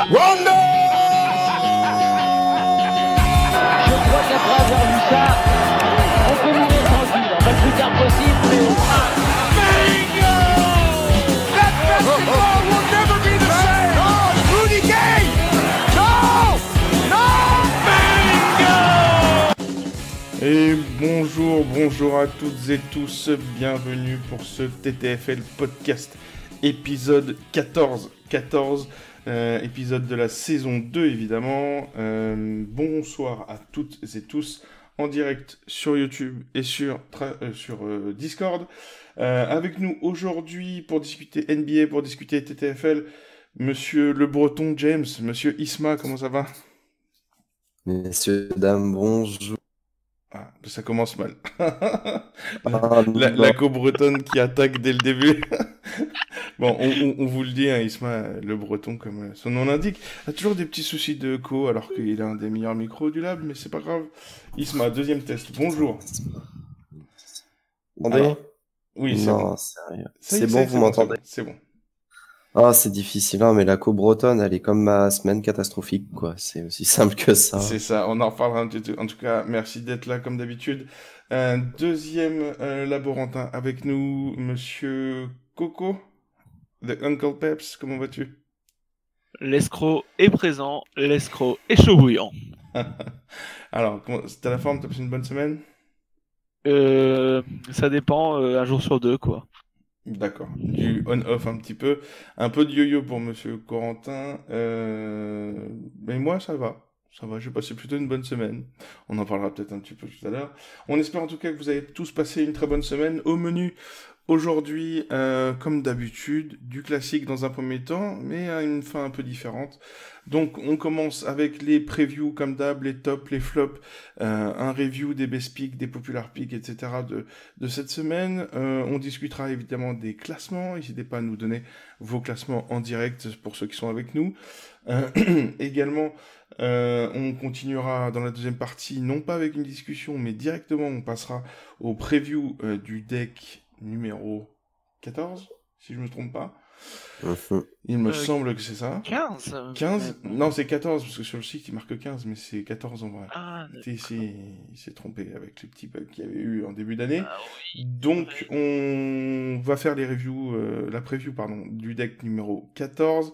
Rondo! Je crois qu'après avoir vu ça, on peut mourir tranquille. Pas le plus tard possible, mais... Bingo! That basketball will never be the same! Rudy Gay! No! No! Bingo! Et bonjour à toutes et tous, bienvenue pour ce TTFL podcast, épisode 14, épisode de la saison 2 évidemment. Bonsoir à toutes et tous, en direct sur YouTube et sur Discord. Avec nous aujourd'hui pour discuter NBA, pour discuter TTFL, Monsieur Le Breton James, Monsieur Isma, comment ça va? Messieurs, dames, bonjour. Ah, ça commence mal. Ah, La co-bretonne qui attaque dès le début. Bon, on vous le dit, hein, Isma, le breton, comme son nom l'indique, a toujours des petits soucis de co, alors qu'il a un des meilleurs micros du lab, mais c'est pas grave. Isma, deuxième test, bonjour. Vous m'entendez? Oui, c'est Non, bon. sérieux. Ça y C'est est, bon, vous m'entendez? C'est bon. Ah, c'est difficile, hein, mais la co-bretonne, elle est comme ma semaine catastrophique, quoi. C'est aussi simple que ça. C'est ça, on en reparlera un petit peu. En tout cas, merci d'être là, comme d'habitude. Deuxième laborantin avec nous, Monsieur Coco, The Uncle Peps, comment vas-tu? L'escroc est présent, l'escroc est chaud bouillant. Alors, t'as la forme, t'as passé une bonne semaine? Ça dépend, un jour sur deux, quoi. D'accord. Du on-off un petit peu. Un peu de yo-yo pour Monsieur Corentin. Mais moi, ça va. Ça va, j'ai passé plutôt une bonne semaine. On en parlera peut-être un petit peu tout à l'heure. On espère en tout cas que vous avez tous passé une très bonne semaine. Au menu, aujourd'hui, comme d'habitude, du classique dans un premier temps, mais à une fin un peu différente. Donc, on commence avec les previews comme d'hab, les tops, les flops, un review des best picks, des popular picks, etc. de cette semaine. On discutera évidemment des classements. N'hésitez pas à nous donner vos classements en direct pour ceux qui sont avec nous. Également, on continuera dans la deuxième partie, non pas avec une discussion, mais directement, on passera au preview du deck numéro 14, si je ne me trompe pas. Il me semble que c'est ça. 15 15? Non, c'est 14, parce que sur le site, il marque 15, mais c'est 14 en vrai. Ah, Il s'est trompé avec les petits bugs qu'il y avait eu en début d'année. Ah oui. Donc, on va faire les reviews, la preview, pardon, du deck numéro 14.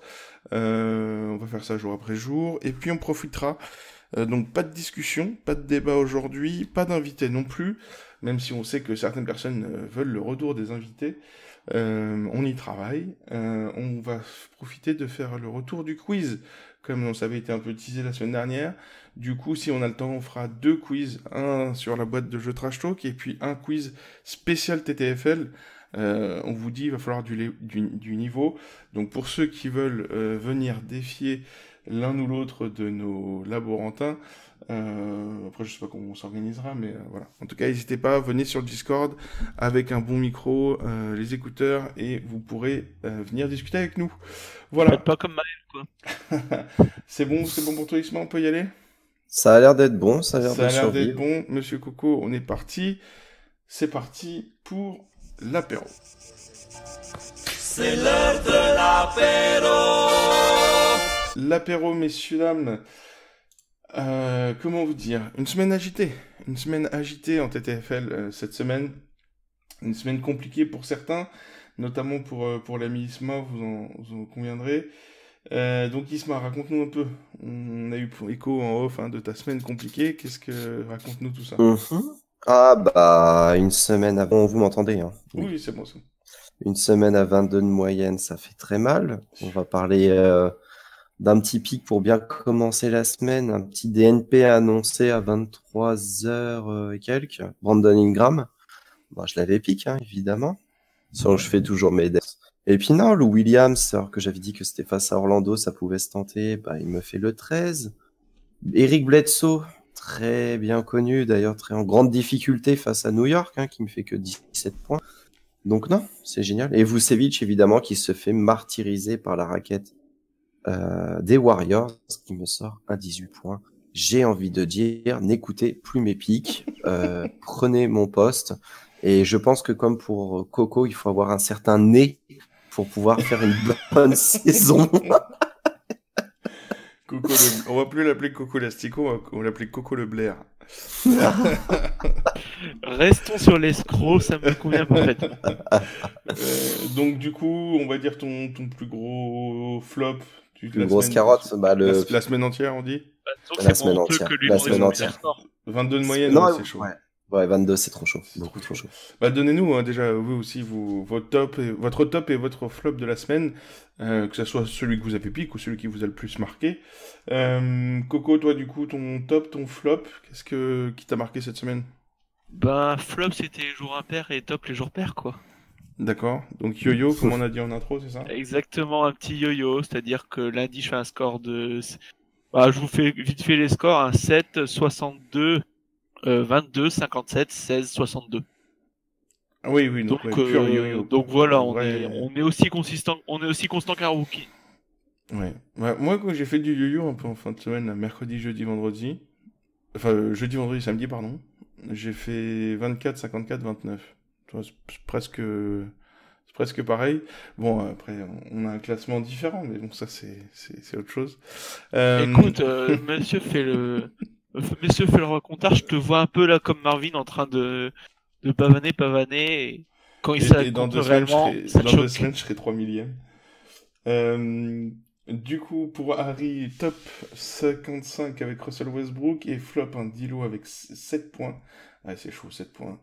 On va faire ça jour après jour. Et puis, on profitera. Donc, pas de discussion, pas de débat aujourd'hui, pas d'invités non plus. Même si on sait que certaines personnes veulent le retour des invités. On y travaille. On va profiter de faire le retour du quiz, comme ça avait été un peu teasé la semaine dernière. Du coup, si on a le temps, on fera 2 quiz, un sur la boîte de jeux Trash Talk et puis un quiz spécial TTFL. On vous dit, il va falloir du niveau. Donc pour ceux qui veulent venir défier l'un ou l'autre de nos laborantins, après je sais pas comment on s'organisera, mais voilà. En tout cas, n'hésitez pas, venez sur le Discord avec un bon micro, les écouteurs, et vous pourrez venir discuter avec nous. Voilà. Faites pas comme Maël, quoi. C'est bon pour toi, Isma, on peut y aller? Ça a l'air d'être bon, ça a l'air Ça a de l'air d'être survivre. bon, Monsieur Coco, on est parti. C'est parti pour l'apéro. C'est l'heure de l'apéro! L'apéro, messieurs, dames. Comment vous dire? Une semaine agitée en TTFL cette semaine. Une semaine compliquée pour certains, notamment pour l'ami Isma, vous en conviendrez. Donc Isma, raconte-nous un peu. On a eu écho en off de ta semaine compliquée. Raconte-nous tout ça. Ah, bah, une semaine avant, vous m'entendez, hein? Oui, c'est bon. Une semaine à 22 de moyenne, ça fait très mal. On va parler d'un petit pic pour bien commencer la semaine. Un petit DNP annoncé à 23h et quelques. Brandon Ingram. Bon, je l'avais piqué, hein, évidemment. Sans je fais toujours mes decks. Et puis non, Lou Williams, alors que j'avais dit que c'était face à Orlando, ça pouvait se tenter, bah, il me fait le 13. Eric Bledsoe, très bien connu, d'ailleurs très en grande difficulté face à New York, hein, qui me fait que 17 points. Donc non, c'est génial. Et Vucevic, évidemment, qui se fait martyriser par la raquette des Warriors, qui me sort un 18 points. J'ai envie de dire, n'écoutez plus mes pics, prenez mon poste. Et je pense que comme pour Coco, il faut avoir un certain nez pour pouvoir faire une bonne saison. On va plus l'appeler Coco Lastico, on va l'appeler Coco le Blair. Restons sur l'escroc, ça me convient parfaitement. Donc du coup, on va dire ton plus gros flop Une grosse carotte, la semaine entière, on dit. Donc, La c'est semaine honteux entière. que lui La demander semaine son entière. score. 22 de moyenne, Non, ouais, c'est chaud. Ouais, 22, c'est trop chaud. Beaucoup trop chaud. Bah, donnez-nous hein, déjà, vous aussi, votre top et votre flop de la semaine, que ce soit celui que vous avez piqué ou celui qui vous a le plus marqué. Coco, toi, du coup, ton top, ton flop, qui t'a marqué cette semaine? Ben, flop, c'était les jours impairs et top, les jours pairs, quoi. D'accord. Donc yo-yo, comme on a dit en intro, c'est ça? Exactement, un petit yo-yo, c'est-à-dire que lundi, je fais un score de... je vous fais vite fait les scores, un 7, 62, 22, 57, 16, 62. Ah oui, donc Donc, ouais, pur yo-yo. donc voilà, En vrai, on est aussi consistant qu'un rookie. Ouais. Moi, quand j'ai fait du yo-yo un peu en fin de semaine, là, mercredi, jeudi, vendredi, jeudi, vendredi, samedi, pardon, j'ai fait 24, 54, 29. Tu vois, c'est presque pareil. Bon, après, on a un classement différent, mais bon, ça, c'est autre chose. Écoute, monsieur fait le racontard, je te vois un peu là comme Marvin en train de pavaner, et quand il et dans compte 2 semaines, réellement, ça te choque. je serai 3 millième. Du coup, pour Harry, top 55 avec Russell Westbrook et flop un Dilo avec 7 points. Ouais, c'est chaud, 7 points.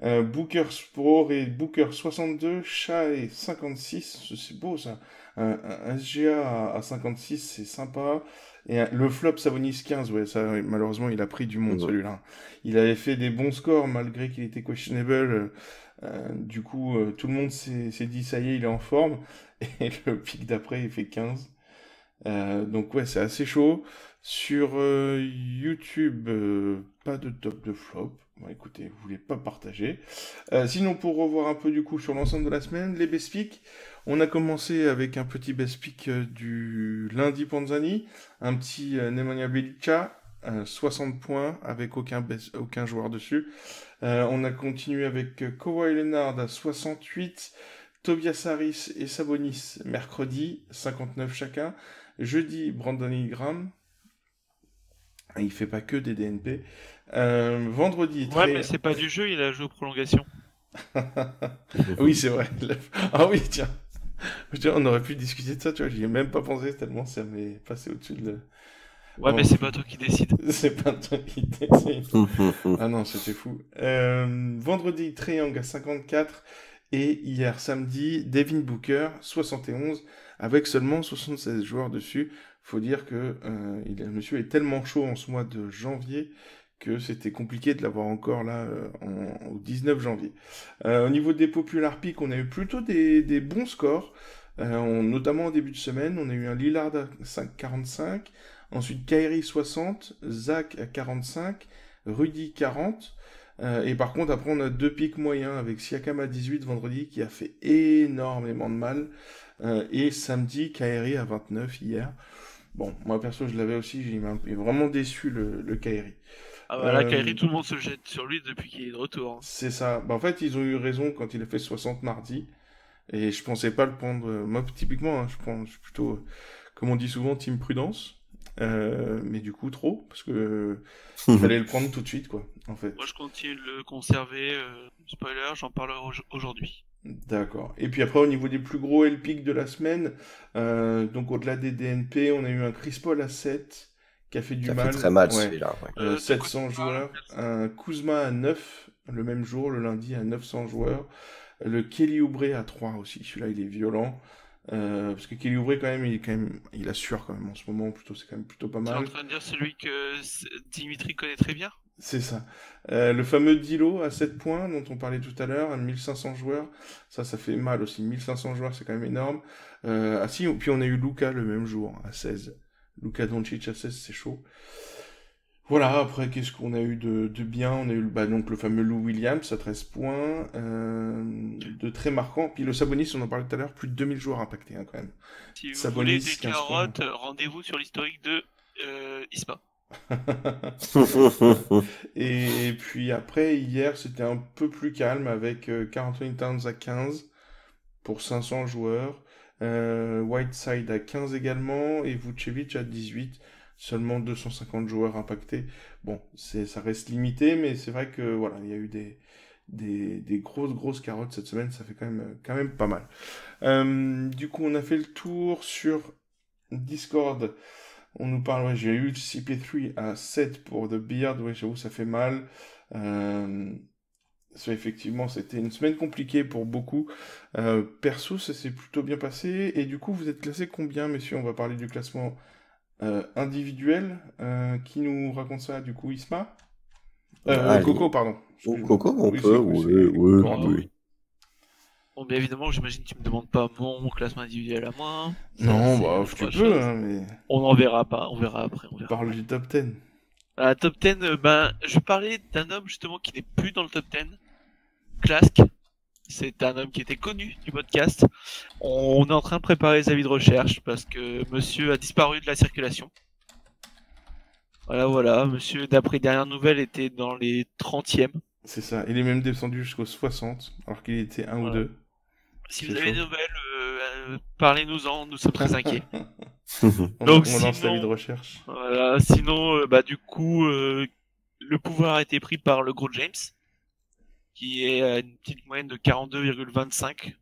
Booker Sport et Booker 62, Shai 56, c'est beau ça. Un SGA à 56, c'est sympa. Et le flop Sabonis 15, ouais, ça, malheureusement, il a pris du monde celui-là. Il avait fait des bons scores malgré qu'il était questionable. Du coup, tout le monde s'est dit, ça y est, il est en forme. Et le pic d'après, il fait 15. Donc ouais, c'est assez chaud. Sur YouTube, pas de top de flop. Bon, écoutez, vous voulez pas partager. Sinon, pour revoir un peu du coup sur l'ensemble de la semaine, les best picks. On a commencé avec un petit best pick du lundi Panzani, un petit Nemanja Bjelica, 60 points avec aucun joueur dessus. On a continué avec Kawhi Leonard à 68, Tobias Harris et Sabonis mercredi, 59 chacun. Jeudi, Brandon Ingram. Il fait pas que des DNP. Vendredi, Ouais, mais c'est pas du jeu, il a joué aux prolongations. Oui, c'est vrai. Ah oui, tiens. On aurait pu discuter de ça, tu vois. J'y ai même pas pensé tellement ça m'est passé au-dessus de... Ouais, mais c'est pas toi qui décide. C'est pas toi qui décide. Ah non, c'était fou. Vendredi, Trae Young à 54. Et hier, samedi, Devin Booker, 71, avec seulement 76 joueurs dessus. Faut dire que le monsieur est tellement chaud en ce mois de janvier que c'était compliqué de l'avoir encore là au 19 janvier. Au niveau des popular picks, on a eu plutôt des bons scores. Notamment au début de semaine, on a eu un Lillard à 45, ensuite Kyrie 60, Zach à 45, Rudy 40. Et par contre, après, on a 2 pics moyens avec Siakam à 18 vendredi qui a fait énormément de mal. Et samedi, Kyrie à 29 hier. Bon, moi perso, je l'avais aussi, j'ai vraiment déçu le Kyrie. Ah bah là, Kyrie, tout le monde se jette sur lui depuis qu'il est de retour. Hein. C'est ça. Bah, en fait, ils ont eu raison quand il a fait 60 mardi. Et je pensais pas le prendre. Moi, typiquement, hein, je suis plutôt, comme on dit souvent, team prudence. Mais du coup, trop. Parce que il fallait le prendre tout de suite, quoi, en fait. Moi, je continue de le conserver. Spoiler, j'en parlerai aujourd'hui. D'accord. Et puis après, au niveau des plus gros LPIC de la semaine, donc au-delà des DNP, on a eu un Chris Paul à 7, qui a fait du mal. Ça fait très mal celui-là. Ouais. 700 joueurs. Un Kuzma à 9, le même jour, le lundi, à 900 joueurs. Le Kelly Oubre à 3 aussi. Celui-là, il est violent. Parce que Kelly Oubre, quand même, il assure quand même en ce moment. C'est quand même plutôt pas mal. Tu es en train de dire celui que Dimitri connaît très bien? C'est ça. Le fameux Dilo à 7 points dont on parlait tout à l'heure, à 1500 joueurs, ça fait mal aussi. 1500 joueurs, c'est quand même énorme. Puis on a eu Luka le même jour, à 16. Luka Doncic à 16, c'est chaud. Voilà, après, qu'est-ce qu'on a eu de bien? On a eu donc le fameux Lou Williams à 13 points, de très marquant. Puis le Sabonis, on en parlait tout à l'heure, plus de 2000 joueurs impactés hein, quand même. Si vous Sabonis, voulez des carottes, rendez-vous sur l'historique de ISPA. Et puis après, hier, c'était un peu plus calme avec Karl Anthony Towns à 15 pour 500 joueurs. Whiteside à 15 également, et Vucevic à 18. Seulement 250 joueurs impactés. Bon, ça reste limité, mais c'est vrai que voilà, il y a eu des grosses carottes cette semaine, ça fait quand même pas mal. Du coup, on a fait le tour sur Discord. On nous parle, ouais, j'ai eu le CP3 à 7 pour The Beard, ouais, j'avoue, ça fait mal. Ça, effectivement, c'était une semaine compliquée pour beaucoup. Perso, ça s'est plutôt bien passé. Et du coup, vous êtes classés combien, messieurs? On va parler du classement individuel. Qui nous raconte ça, du coup, Isma? Allez. Coco, pardon. Ou Excuse-moi. Coco, on Oui, peut, c'est Corentin. oui. Bon, bien évidemment, j'imagine que tu me demandes pas mon classement individuel à moi. Ça, Non, c'est bah, autre tu peux, chose. hein, mais On en verra pas, on verra après, on verra. parle du top 10. À top 10, je parlais d'un homme justement qui n'est plus dans le top 10. Clask. C'est un homme qui était connu du podcast. On est en train de préparer les avis de recherche parce que monsieur a disparu de la circulation. Voilà, monsieur, d'après dernière nouvelle, était dans les 30e. C'est ça. Il est même descendu jusqu'aux 60, alors qu'il était 1 ou Voilà. 2. Si C'est vous avez des chaud. nouvelles, parlez-nous-en, nous sommes très inquiets. On Donc, lance sinon- l'avis de recherche. Voilà, sinon, du coup, le pouvoir a été pris par le gros James, qui est à une petite moyenne de 42,25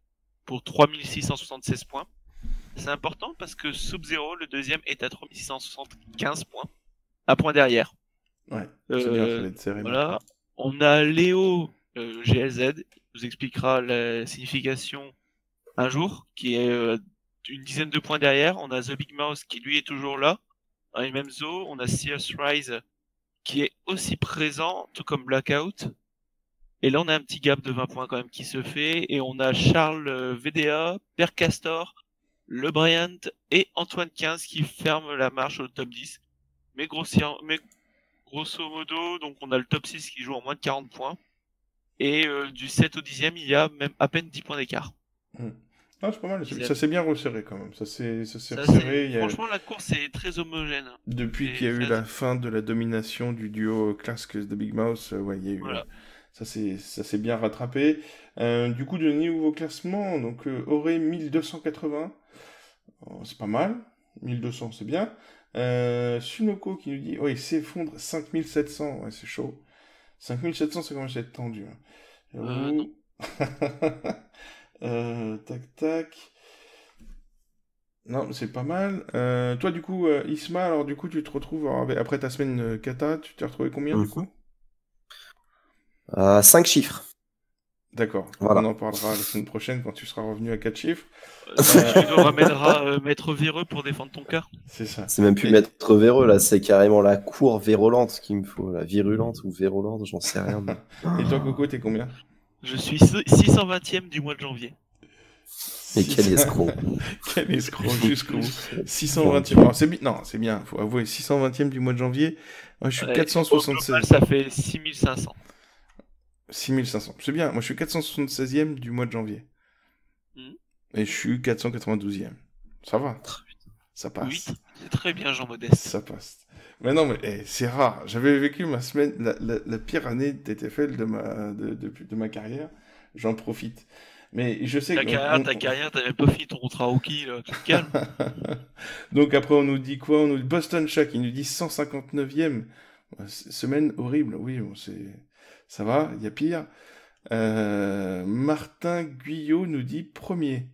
pour 3676 points. C'est important parce que Sub-Zero, le deuxième, est à 3675 points, un point derrière. Ouais, c'est bien, ça va être serré. Voilà. On a Léo GLZ, qui nous expliquera la signification un jour, qui est une dizaine de points derrière. On a The Big Mouse qui lui est toujours là, dans les mêmes eaux. On a Sears Rise qui est aussi présent, tout comme Blackout. Et là on a un petit gap de 20 points quand même qui se fait. Et on a Charles VDA, Per Castor, Le Bryant et Antoine 15 qui ferment la marche au top 10. Mais grosso modo, donc on a le top 6 qui joue en moins de 40 points. Et du 7 au 10e, il y a même à peine 10 points d'écart. Ah, c'est pas mal. Ils Ça s'est bien resserré quand même. Ça s'est Ça, resserré. Il y a- Franchement, la course est très homogène. Depuis Et qu'il y a eu ça- la fin de la domination du duo Clask de Big Mouse, ouais, il y a eu. Voilà. Ça s'est bien rattrapé. Du coup, de nouveau classement, donc Auré 1280. Oh, c'est pas mal. 1200, c'est bien. Sunoko qui nous dit, ouais, il s'effondre 5700. Ouais, c'est chaud. 5700, ça commence à être tendu. Hein. J'avoue. Tac. Non, c'est pas mal. Toi, du coup, Isma, alors du coup, tu te retrouves, après ta semaine kata, tu t'es retrouvé combien du coup? 5 chiffres. D'accord. Voilà. On en parlera la semaine prochaine quand tu seras revenu à 4 chiffres. Tu nous ramèneras Maître Véreux pour défendre ton cas. C'est ça. C'est même plus Et- Maître Véreux, là, c'est carrément la cour vérolente qu'il me faut. La virulente ou vérolente, j'en sais rien. mais- Et toi, Coco, t'es combien? Je suis 620e du mois de janvier. Mais quel escroc. Quel escroc jusqu'au bout. 620e. Alors, c'est bien. Non, c'est bien. Faut avouer, 620e du mois de janvier. Moi, je suis Ouais, 476. au global, ça fait 6500. 6500. C'est bien. Moi, je suis 476e du mois de janvier. Mhm. Et je suis 492e. Ça va. Ça passe. 8, c'est très bien, Jean Modeste. Ça passe. Mais non, mais c'est rare. J'avais vécu ma semaine, la pire année de TTFL de ma carrière. J'en profite. Mais je sais Ta que... carrière, t'as même pas fini ton contrat rookie, là, tu te calmes. Donc après, on nous dit quoi? On nous dit Boston Shack, il nous dit 159e. Semaine horrible. Oui, bon, ça va, il y a pire. Martin Guyot nous dit premier.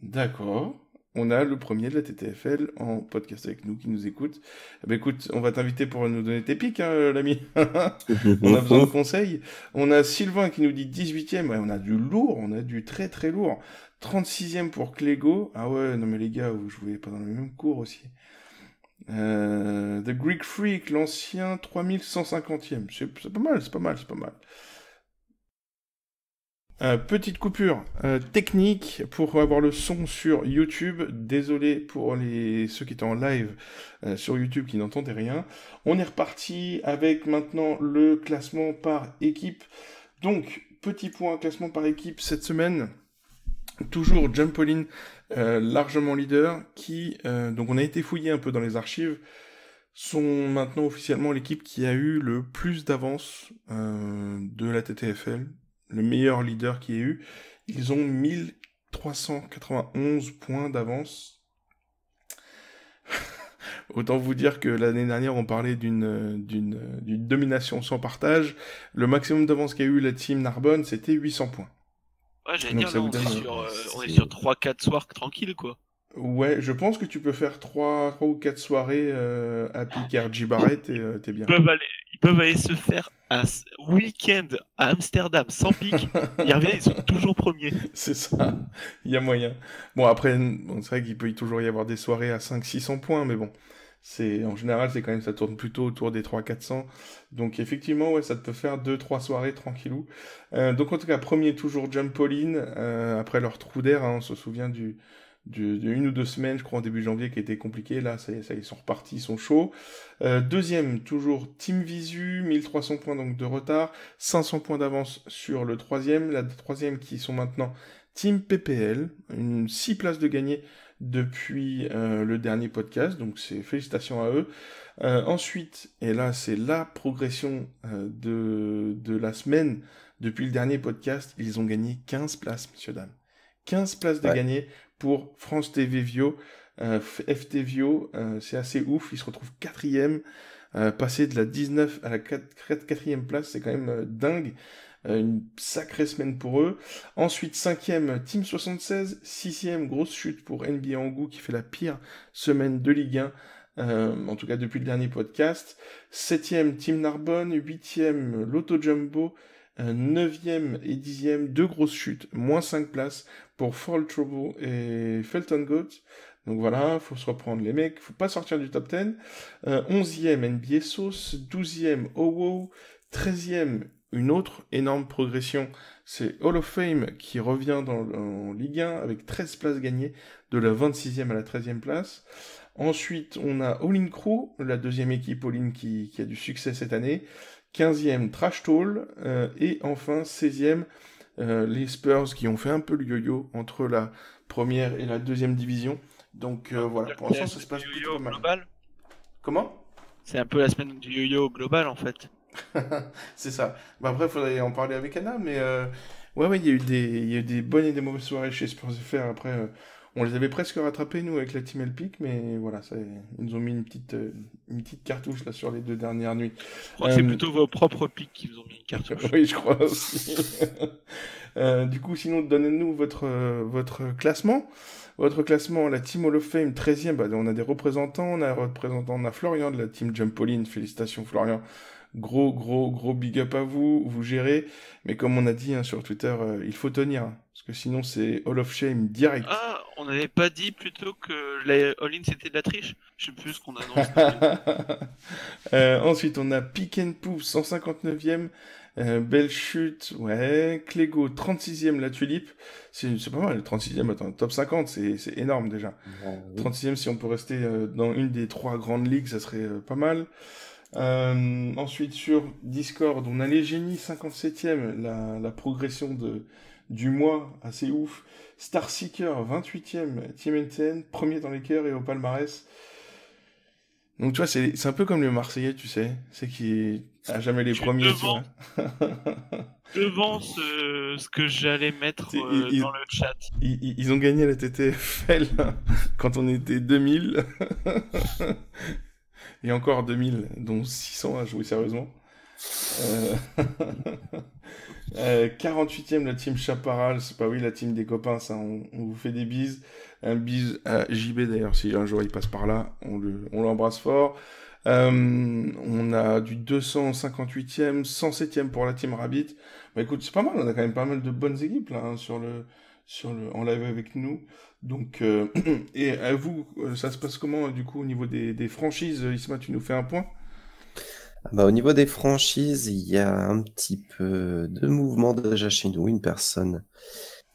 D'accord. On a le premier de la TTFL en podcast avec nous qui nous écoute. Eh ben écoute, on va t'inviter pour nous donner tes pics, hein, l'ami. On a besoin de conseils. On a Sylvain qui nous dit 18e. Ouais, on a du lourd, on a du très très lourd. 36e pour Clégo. Ah ouais, non mais les gars, vous jouez pas dans le même cours aussi. The Greek Freak, l'ancien 3150e. C'est pas mal, c'est pas mal, c'est pas mal. Petite coupure technique pour avoir le son sur YouTube. Désolé pour ceux qui étaient en live sur YouTube qui n'entendaient rien. On est reparti avec maintenant le classement par équipe. Donc, petit point classement par équipe cette semaine. Toujours Jumpolin, largement leader, qui, donc on a été fouillé un peu dans les archives, sont maintenant officiellement l'équipe qui a eu le plus d'avance de la TTFL. Le meilleur leader qu'il y ait eu. Ils ont 391 points d'avance. Autant vous dire que l'année dernière, on parlait d'une domination sans partage. Le maximum d'avance qu'a eu la team Narbonne, c'était 800 points. Ouais, j'allais Donc dire, ça là, vous donne, on est sur 3-4 soirs tranquilles, quoi. Ouais, je pense que tu peux faire 3 ou 4 soirées à pique RJ Barrett et t'es bien. Ils peuvent aller se faire un week-end à Amsterdam sans pique. Ils reviennent, ils sont toujours premiers. C'est ça, il y a moyen. Bon, après, c'est vrai qu'il peut toujours y avoir des soirées à 500-600 points, mais bon, en général, c'est quand même, ça tourne plutôt autour des 300-400. Donc, effectivement, ouais, ça te peut faire 2-3 soirées tranquillou. Donc, en tout cas, premier, toujours Jump All-In, après leur trou d'air, hein, on se souvient de 1 ou 2 semaines, je crois, en début janvier, qui était compliqué. Là, ça, ils sont repartis, ils sont chauds. Deuxième, toujours Team Visu, 1300 points donc de retard, 500 points d'avance sur le troisième. La troisième qui sont maintenant Team PPL, 6 places de gagné depuis le dernier podcast, donc c'est félicitations à eux. Ensuite, et là c'est la progression de la semaine depuis le dernier podcast, ils ont gagné 15 places, messieurs dames. 15 places de gagné pour France TV Vio, FT Vio, c'est assez ouf, ils se retrouvent 4e, passer de la 19 à la 4e place, c'est quand même dingue, une sacrée semaine pour eux. Ensuite 5e, Team 76, 6e, grosse chute pour NBA Angou qui fait la pire semaine de Ligue 1, en tout cas depuis le dernier podcast. 7e, Team Narbonne, 8e, Lotto Jumbo, 9e et 10e, 2 grosses chutes, moins 5 places pour Fall Trouble et Felton Goat. Donc voilà, faut se reprendre les mecs, faut pas sortir du top 10. 11e NBA Sauce, 12e OWO, 13e une autre énorme progression, c'est Hall of Fame qui revient en Ligue 1 avec 13 places gagnées, de la 26e à la 13e place. Ensuite, on a All In Crew, la deuxième équipe All In qui a du succès cette année. 15e, Trash Talk, et enfin 16e, les Spurs qui ont fait un peu le yo-yo entre la première et la deuxième division. Donc voilà, pour l'instant ça se passe plutôt mal. Global. Comment ? C'est un peu la semaine du yo-yo global en fait. C'est ça. Bah après, il faudrait en parler avec Anna, mais ouais, il y a eu des bonnes et des mauvaises soirées chez Spurs FR. Après, on les avait presque rattrapés, nous, avec la Team Elpic, mais voilà, ils nous ont mis une petite cartouche là sur les 2 dernières nuits. Je crois que c'est plutôt vos propres pics qui vous ont mis une cartouche. Oui, je crois aussi. Du coup, sinon, donnez-nous votre classement. Votre classement, la Team Hall of Fame, 13e, bah, on a des représentants. On a Florian de la Team Jumpolin. Félicitations, Florian. Gros big up à vous, vous gérez. Mais comme on a dit sur Twitter, il faut tenir. Parce que sinon, c'est Hall of Shame direct. Ah, on n'avait pas dit plutôt que les All-In c'était de la triche? Je sais plus ce qu'on annonce. Ensuite, on a Pick and Pouf, 159e. Belle chute, ouais. Clégo, 36e, la Tulipe. C'est pas mal, 36e, attends, top 50, c'est énorme déjà. Oui. 36e, si on peut rester dans une des 3 grandes ligues, ça serait pas mal. Ensuite, sur Discord, on a les génies, 57e, la progression du mois, assez ouf. Starseeker, 28e, Team NTN, premier dans les cœurs et au palmarès. Donc, tu vois, c'est un peu comme les Marseillais, tu sais. C'est qui a jamais les premiers. Devant ce que j'allais mettre dans le chat. Ils ont gagné la TTFL quand on était 2000. Et encore 2000, dont 600 à jouer sérieusement. 48e, la team Chaparral, c'est pas oui, la team des copains, ça, on vous fait des bises. Un bise à JB d'ailleurs, si un jour il passe par là, on l'embrasse fort. On a du 258e, 107e pour la team Rabbit. Bah écoute, c'est pas mal, on a quand même pas mal de bonnes équipes là, hein, en live avec nous. Donc, et à vous, ça se passe comment du coup au niveau des franchises? Isma, tu nous fais un point? Bah, au niveau des franchises, il y a un petit peu de mouvement déjà chez nous. Une personne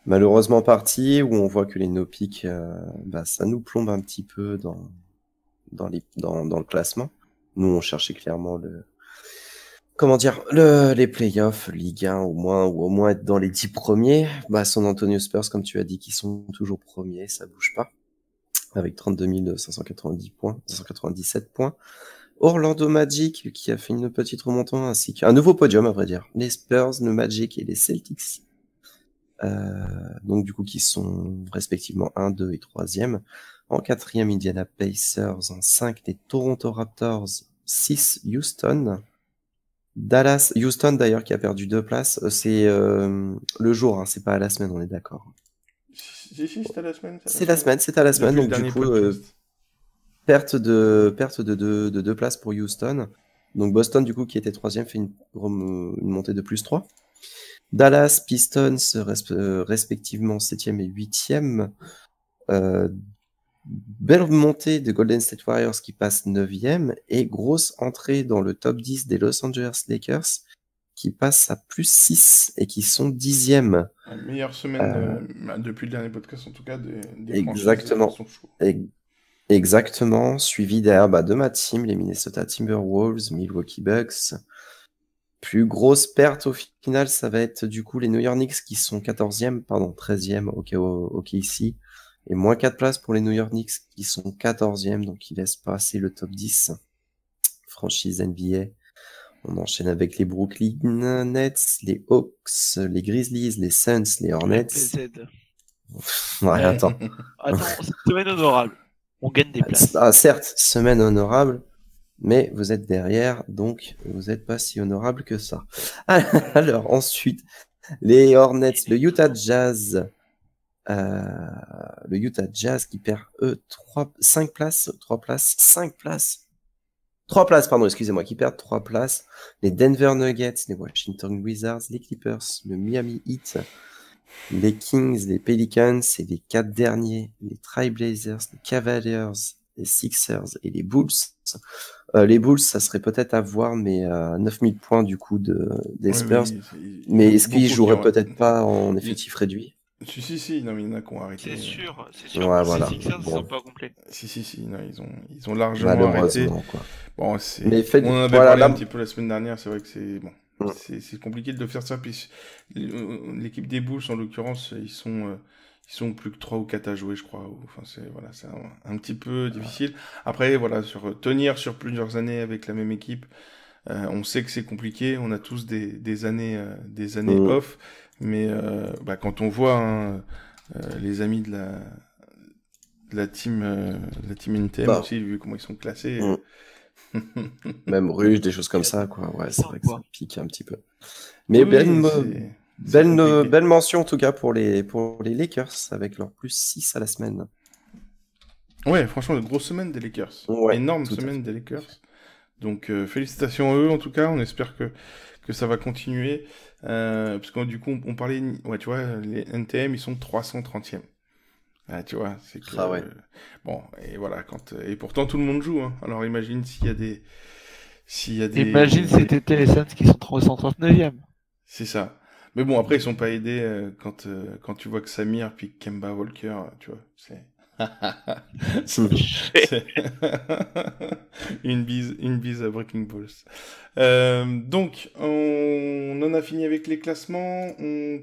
malheureusement partie, où on voit que les no-pick, ça nous plombe un petit peu dans le classement. Nous, on cherchait clairement les playoffs, Ligue 1 ou au moins être dans les 10 premiers. Bah, San Antonio Spurs, comme tu as dit, qui sont toujours premiers, ça bouge pas. Avec 32 590 points, 597 points. Orlando Magic, qui a fait une petite remontée, ainsi qu'un nouveau podium, à vrai dire. Les Spurs, le Magic et les Celtics. Donc du coup qui sont respectivement 1, 2 et 3e. En 4e, Indiana Pacers. En 5, les Toronto Raptors. 6, Houston. Dallas, Houston d'ailleurs qui a perdu 2 places. C'est le jour, hein, c'est pas à la semaine, on est d'accord. Si, c'est à la semaine. C'est la semaine, c'est à la semaine. Depuis Donc le du coup, dernier perte de 2 places pour Houston. Donc Boston du coup qui était 3e fait une montée de plus 3. Dallas, Pistons respectivement 7e et 8e. Belle montée de Golden State Warriors qui passe 9e et grosse entrée dans le top 10 des Los Angeles Lakers qui passe à plus 6 et qui sont 10e. La meilleure semaine depuis le dernier podcast en tout cas des exactement. Franchises sont chauds. Exactement, suivi derrière de ma team, les Minnesota Timberwolves, Milwaukee Bucks. Plus grosse perte au final, ça va être du coup les New York Knicks qui sont 13e, ok ici. Et moins 4 places pour les New York Knicks qui sont 14e, donc ils laissent passer le top 10. Franchise NBA. On enchaîne avec les Brooklyn Nets, les Hawks, les Grizzlies, les Suns, les Hornets. Ouais, attends. Semaine honorable. On gagne des places. Ah, certes, semaine honorable, mais vous êtes derrière, donc vous n'êtes pas si honorable que ça. Alors, ensuite, les Hornets, le Utah Jazz. Le Utah Jazz qui perd 3 places, excusez-moi, qui perdent 3 places. Les Denver Nuggets, les Washington Wizards, les Clippers, le Miami Heat, les Kings, les Pelicans et les 4 derniers, les Trailblazers, les Cavaliers, les Sixers et les Bulls. Les Bulls, ça serait peut-être à voir, mais 9000 points du coup des Spurs. Mais est-ce qu'ils joueraient peut-être pas en effectif réduit? Si, non, mais il y en a qui ont arrêté. C'est sûr. Ouais, voilà. Les Sixers, ils sont pas complets. Si, non, ils ont largement arrêté. Quoi. Bon, on en avait parlé un petit peu la semaine dernière, c'est vrai que c'est bon. C'est compliqué de faire ça, puis l'équipe des Bulls, en l'occurrence, ils sont plus que 3 ou 4 à jouer, je crois. Enfin, c'est un petit peu difficile. Après, voilà, tenir sur plusieurs années avec la même équipe, on sait que c'est compliqué. On a tous des années off. Mais quand on voit les amis de la team NTM aussi, vu comment ils sont classés. Même Ruge, des choses comme ça, quoi. Ouais, c'est vrai que ça pique un petit peu. Mais oui, belle mention en tout cas pour les Lakers avec leur plus 6 à la semaine. Ouais, franchement, une grosse semaine des Lakers. Ouais, énorme semaine des Lakers. Donc félicitations à eux en tout cas. On espère que ça va continuer. Parce que du coup on parlait, ouais, tu vois, les NTM ils sont 330e. Ah, tu vois, c'est que bon, et voilà, et pourtant tout le monde joue, hein. Alors imagine s'il y a des Imagine cet été les Suns qui sont 339e. C'est ça. Mais bon, après ils sont pas aidés quand tu vois que Samir puis Kemba Walker, tu vois, c'est une bise à Breaking Balls. Donc, on en a fini avec les classements. On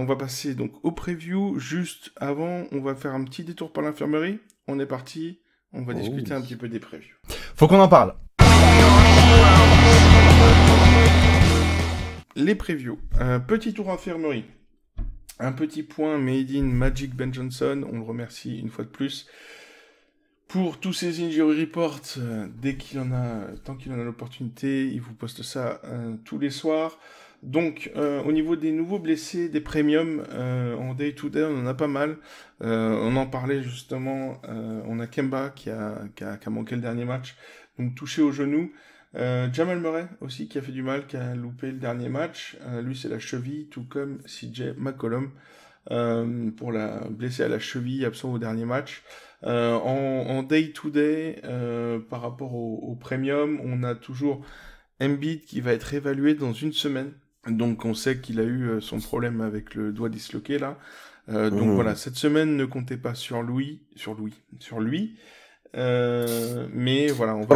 va passer donc au preview. Juste avant, on va faire un petit détour par l'infirmerie. On est parti. On va discuter un petit peu des previews. Faut qu'on en parle. Les previews. Petit tour infirmerie. Un petit point made in Magic Ben Johnson, on le remercie une fois de plus pour tous ces injury reports. Tant qu'il en a l'opportunité, il vous poste ça tous les soirs. Donc, au niveau des nouveaux blessés, des premiums, en day-to-day, on en a pas mal. On en parlait justement, on a Kemba qui a manqué le dernier match, donc touché au genou. Jamal Murray aussi qui a fait du mal, qui a loupé le dernier match. Lui c'est la cheville, tout comme CJ McCollum pour la blessé à la cheville, absent au dernier match. En day-to-day, par rapport au premium, on a toujours Embiid qui va être évalué dans une semaine. Donc on sait qu'il a eu son problème avec le doigt disloqué là. Donc voilà, cette semaine ne comptez pas sur lui. Mais voilà, on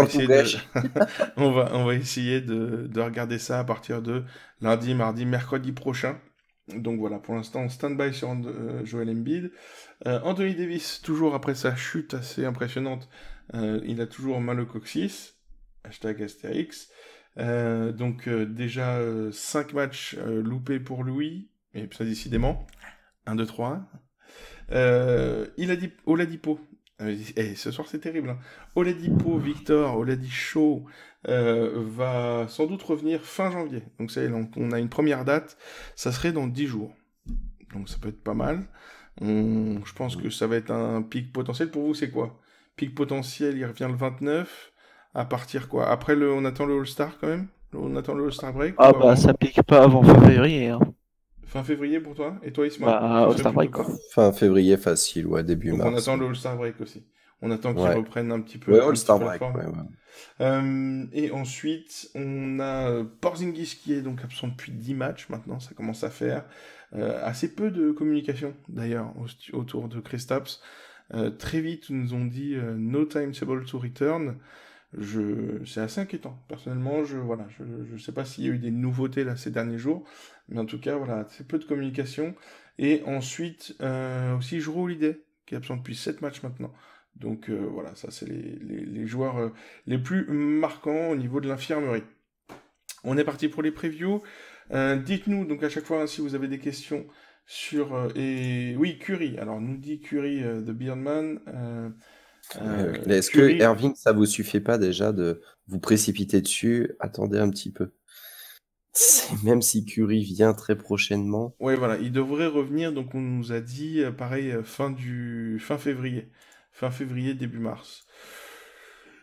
va essayer de regarder ça à partir de lundi, mardi, mercredi prochain. Donc voilà, pour l'instant, stand-by sur Joel Embiid. Anthony Davis, toujours après sa chute assez impressionnante, il a toujours mal au coccyx. #Astérix. Donc déjà 5 matchs loupés pour lui. Et ça, décidément. 1, 2, 3. Il a dit Oladipo. Ce soir, c'est terrible. Hein. Oladipo, Victor, Oladipo va sans doute revenir fin janvier. Donc, on a une première date. Ça serait dans 10 jours. Donc, ça peut être pas mal. Je pense que ça va être un pic potentiel. Pour vous, c'est quoi? Pic potentiel, il revient le 29. À partir quoi? Après, on attend le All-Star quand même? On attend le All-Star break? Ah bah, ça pique pas avant fin février. Hein. Fin février pour toi? Et toi, Isma? Bah, All-Star break, quoi. Fin février facile, ouais, début Donc mars. on attend le All-Star break aussi. On attend qu'ils reprennent un petit peu. Ouais, All-Star break, Et ensuite, on a Porzingis qui est donc absent depuis 10 matchs maintenant, ça commence à faire. Assez peu de communication, d'ailleurs, autour de Kristaps. Très vite, ils nous ont dit no timetable to return. C'est assez inquiétant. Personnellement, je sais pas s'il y a eu des nouveautés là ces derniers jours, mais en tout cas, voilà, c'est peu de communication. Et ensuite, aussi Jrue Holiday, qui est absent depuis 7 matchs maintenant. Donc voilà, ça c'est les joueurs les plus marquants au niveau de l'infirmerie. On est parti pour les previews. Dites-nous donc à chaque fois si vous avez des questions sur oui, Curry. Alors nous dit Curry The Beardman. Est-ce Curry... que Irving, ça vous suffit pas déjà de vous précipiter dessus? Attendez un petit peu. Même si Curry vient très prochainement. Ouais, voilà, il devrait revenir. Donc on nous a dit pareil fin février. Fin février, début mars.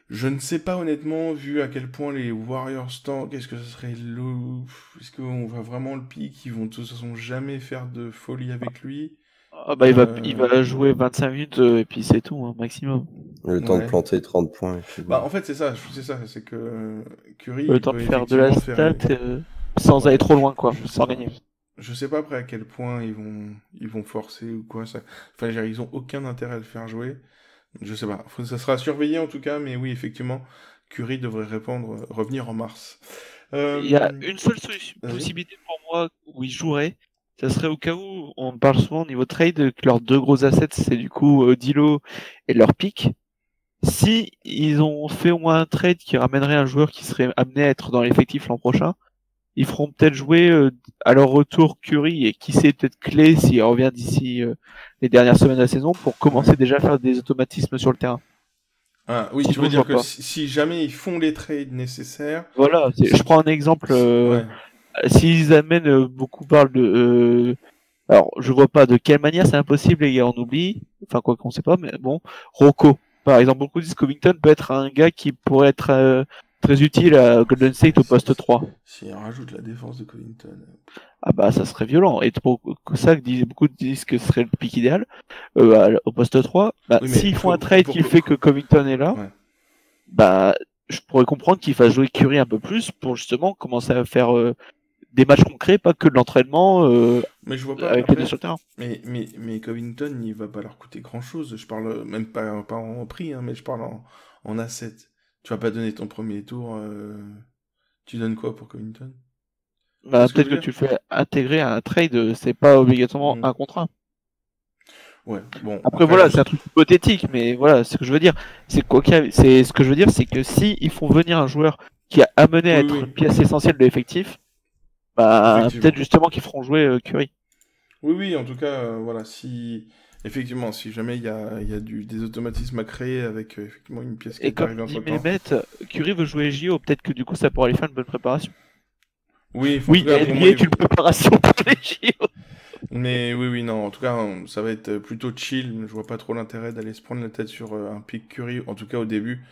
Je ne sais pas honnêtement, vu à quel point les Warriors tankent, est-ce que ce serait est-ce qu'on va vraiment le pick? Ils vont de toute façon jamais faire de folie avec lui. Ah bah il va jouer 25 minutes et puis c'est tout, hein, maximum. Le temps de planter 30 points. Bah en fait c'est ça, c'est que Curry... Le temps de faire de la stat sans aller trop loin, quoi, sans gagner. Je sais pas après à quel point ils vont forcer ou quoi. Enfin, ils ont aucun intérêt à le faire jouer. Je sais pas. Ça sera surveillé en tout cas, mais oui, effectivement, Curry devrait revenir en mars. Il y a une seule possibilité pour moi où il jouerait. Ça serait au cas où, on parle souvent au niveau trade, que leurs deux gros assets, c'est du coup Dilo et leur pick. Si ils ont fait au moins un trade qui ramènerait un joueur qui serait amené à être dans l'effectif l'an prochain, ils feront peut-être jouer à leur retour Curry et qui sait peut-être Clay s'il revient d'ici les dernières semaines de la saison pour commencer déjà à faire des automatismes sur le terrain. Ah oui, tu veux dire que si jamais ils font les trades nécessaires... Voilà, je prends un exemple. Ouais. S'ils amènent, beaucoup parlent de... alors, je vois pas de quelle manière c'est impossible, les gars, on oublie. Enfin, quoi qu'on sait pas, mais bon. Rocco, par exemple, beaucoup disent que Covington peut être un gars qui pourrait être très utile à Golden State au poste 3. Si on rajoute la défense de Covington... Ah bah ça serait violent. Et pour ça beaucoup disent que ce serait le pick idéal au poste 3. Bah, oui, s'ils font un trade qui fait que Covington est là, bah je pourrais comprendre qu'il fasse jouer Curry un peu plus pour justement commencer à faire des matchs concrets, pas que de l'entraînement mais je vois pas, avec les deux sur le terrain. Mais Covington, il va pas leur coûter grand chose. Je parle même pas en prix, hein, mais je parle en asset. Tu vas pas donner ton premier tour. Tu donnes quoi pour Covington? Bah, peut-être que tu le fais intégrer à un trade, c'est pas obligatoirement un contrat. Ouais, bon. Après voilà, c'est un truc hypothétique, mais voilà, ce que je veux dire, c'est ce que je veux dire, c'est que si ils font venir un joueur qui a amené à être une pièce essentielle de l'effectif, bah peut-être justement qu'ils feront jouer Curry. Oui, en tout cas, voilà, si jamais il y a des automatismes à créer avec effectivement une pièce qui est arrivée entre-temps. Curry veut jouer JO, peut-être que du coup ça pourrait lui faire une bonne préparation. Oui, NBA est une préparation pour les JO. Mais oui, non, en tout cas, ça va être plutôt chill. Je vois pas trop l'intérêt d'aller se prendre la tête sur un pick Curry, en tout cas au début,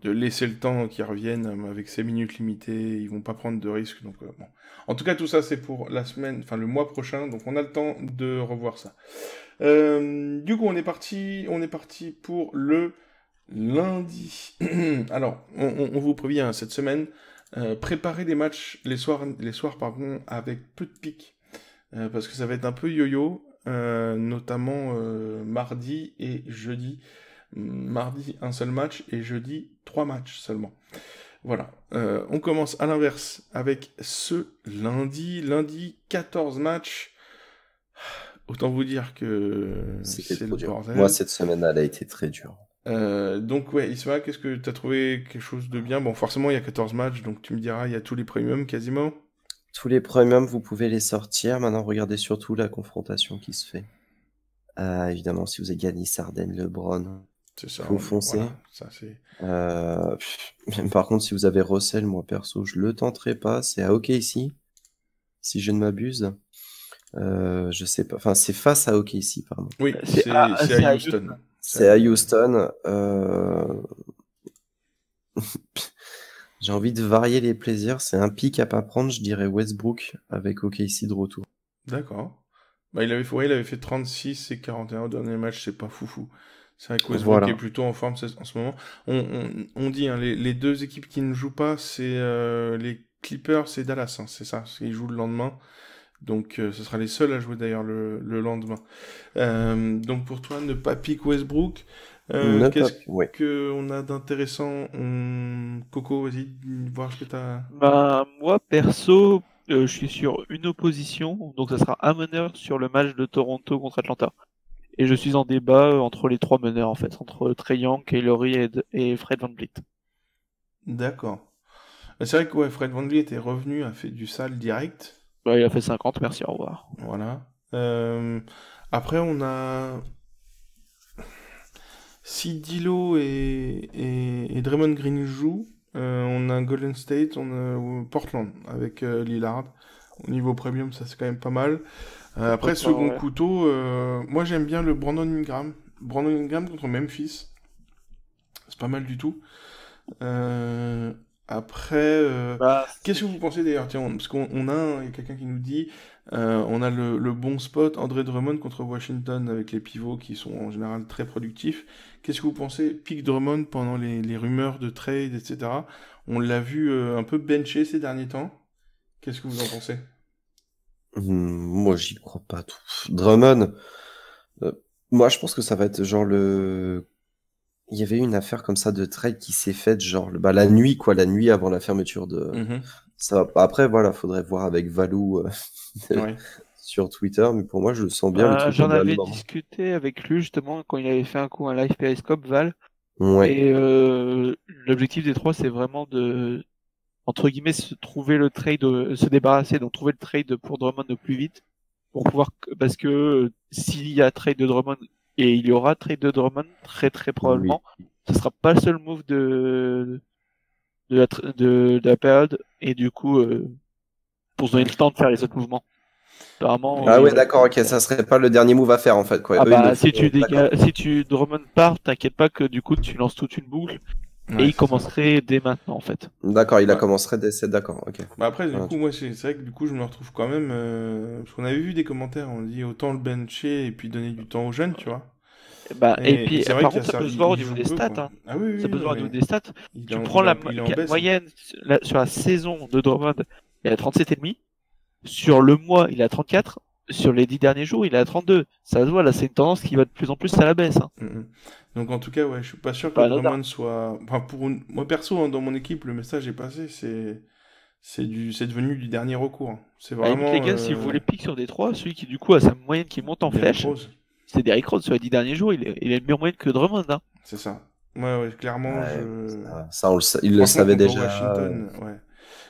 de laisser le temps qu'ils reviennent avec 6 minutes limitées, ils vont pas prendre de risques. Donc, bon. En tout cas, tout ça, c'est pour le mois prochain, donc on a le temps de revoir ça. Du coup, on est parti pour le lundi. Alors, on vous prévient cette semaine, préparez les matchs les soirs avec peu de pics. Parce que ça va être un peu yo-yo, notamment mardi et jeudi. Mardi, un seul match, et jeudi, 3 matchs seulement. Voilà. On commence à l'inverse avec ce lundi. Lundi, 14 matchs. Autant vous dire que c'est le bordel. Moi, cette semaine, elle a été très dure. Donc, ouais, Isma, qu'est-ce que tu as trouvé quelque chose de bien? Bon, forcément, il y a 14 matchs, donc tu me diras, il y a tous les premiums quasiment. Tous les premiums, vous pouvez les sortir. Maintenant, regardez surtout la confrontation qui se fait. Évidemment, si vous avez gagné Sarden, LeBron, C'est ça. faut foncer. Voilà, ça c'est. Par contre, si vous avez Russell, moi perso, je le tenterai pas. C'est à OKC, si je ne m'abuse. Je sais pas. Enfin, c'est face à OKC, pardon. Oui, C'est c'est à- c'est à à Houston. C'est à Houston. J'ai envie de varier les plaisirs. C'est un pic à pas prendre, je dirais Westbrook avec OKC de retour. D'accord. Bah, il avait fait 36 et 41 au dernier match, c'est pas foufou. C'est vrai que Westbrook Voilà. est plutôt en forme en ce moment. On dit, hein, les deux équipes qui ne jouent pas, c'est les Clippers et Dallas, hein, c'est ça. Ils jouent le lendemain. Donc ce sera les seuls à jouer d'ailleurs le lendemain. Donc pour toi, ne pas pique Westbrook. Qu'est-ce Ouais. qu'on a d'intéressant? Coco, vas-y, voir ce que t'as. Bah, moi, perso, je suis sur une opposition, donc ça sera un meneur sur le match de Toronto contre Atlanta. Et je suis en débat entre les trois meneurs, en fait, entre Trae Young, Kyle Lowry et Fred VanVleet. D'accord. C'est vrai que ouais, Fred VanVleet était revenu, a fait du sale direct. Bah, il a fait 50, merci, au revoir. Voilà. Après, on a. Si D'Lo et Draymond Green jouent, on a Golden State, on a Portland avec Lillard. Au niveau premium, ça c'est quand même pas mal. Après, second ouais. couteau, moi j'aime bien le Brandon Ingram. Brandon Ingram contre Memphis. C'est pas mal du tout. Après, Bah, qu'est-ce que vous pensez d'ailleurs? Tiens, parce qu'on a, il y a quelqu'un qui nous dit, on a le bon spot, André Drummond contre Washington avec les pivots qui sont en général très productifs. Qu'est-ce que vous pensez? Pick Drummond pendant les rumeurs de trade, etc. On l'a vu un peu benché ces derniers temps. Qu'est-ce que vous en pensez? Moi, j'y crois pas tout. Drummond, moi, je pense que ça va être genre le. Il y avait eu une affaire comme ça de trade qui s'est faite genre la nuit, quoi, la nuit avant la fermeture de. Ça va. Après, voilà, faudrait voir avec Valou Ouais. sur Twitter, mais pour moi, je le sens bien le truc. J'en au bas avais mort. discuté avec lui justement quand il avait fait un live Periscope, Val. Ouais. Et l'objectif des trois, c'est vraiment de, entre guillemets, trouver le trade, se débarrasser, donc trouver le trade pour Drummond le plus vite, pour pouvoir, parce que s'il y a trade de Drummond, et il y aura trade de Drummond très très probablement, ce sera pas le seul move de la période, et du coup, pour se donner le temps de faire les autres mouvements. Apparemment, Ah ouais, d'accord, ok, ça serait pas le dernier move à faire en fait, quoi. Ah Eux, ils bah, le si font, d'accord. si tu Drummond part, t'inquiète pas que du coup tu lances toute une boucle et Ouais, il c'est ça. commencerait dès maintenant en fait. D'accord, il a Ouais. commencé dès 7, d'accord, ok. Bah après, du Voilà, coup, moi, c'est vrai que du coup, je me retrouve quand même. Parce qu'on avait vu des commentaires, on dit autant le bencher et puis donner du temps aux jeunes, tu vois. Bah, et puis, c'est vrai par qu'il y a contre, ça ça, peut se voir au il niveau joue des peu, stats. quoi. Hein. Ah oui, Ça peut se voir au non, niveau mais des stats. il est Tu en, prends il est en baisse. moyenne sur la saison de Drummond, il est à 37,5. Sur le mois, il est à 34. Sur les 10 derniers jours, il est à 32. Ça se voit, là, c'est une tendance qui va de plus en plus à la baisse. Hein. Donc en tout cas, ouais, je suis pas sûr que Pas anodin. Drummond soit. Enfin, moi perso, hein, dans mon équipe, le message est passé. C'est devenu du dernier recours. C'est À la limite, vraiment. les gars, si vous voulez piquer sur des 3, celui qui du coup a sa moyenne qui monte en Derrick flèche, Rose. c'est Derrick Rose. Sur les 10 derniers jours, il a une meilleure moyenne que Drummond. Hein. C'est ça. Ouais, clairement, Ouais, je. ça, il le Franchement, savait contre déjà. Washington, ouais.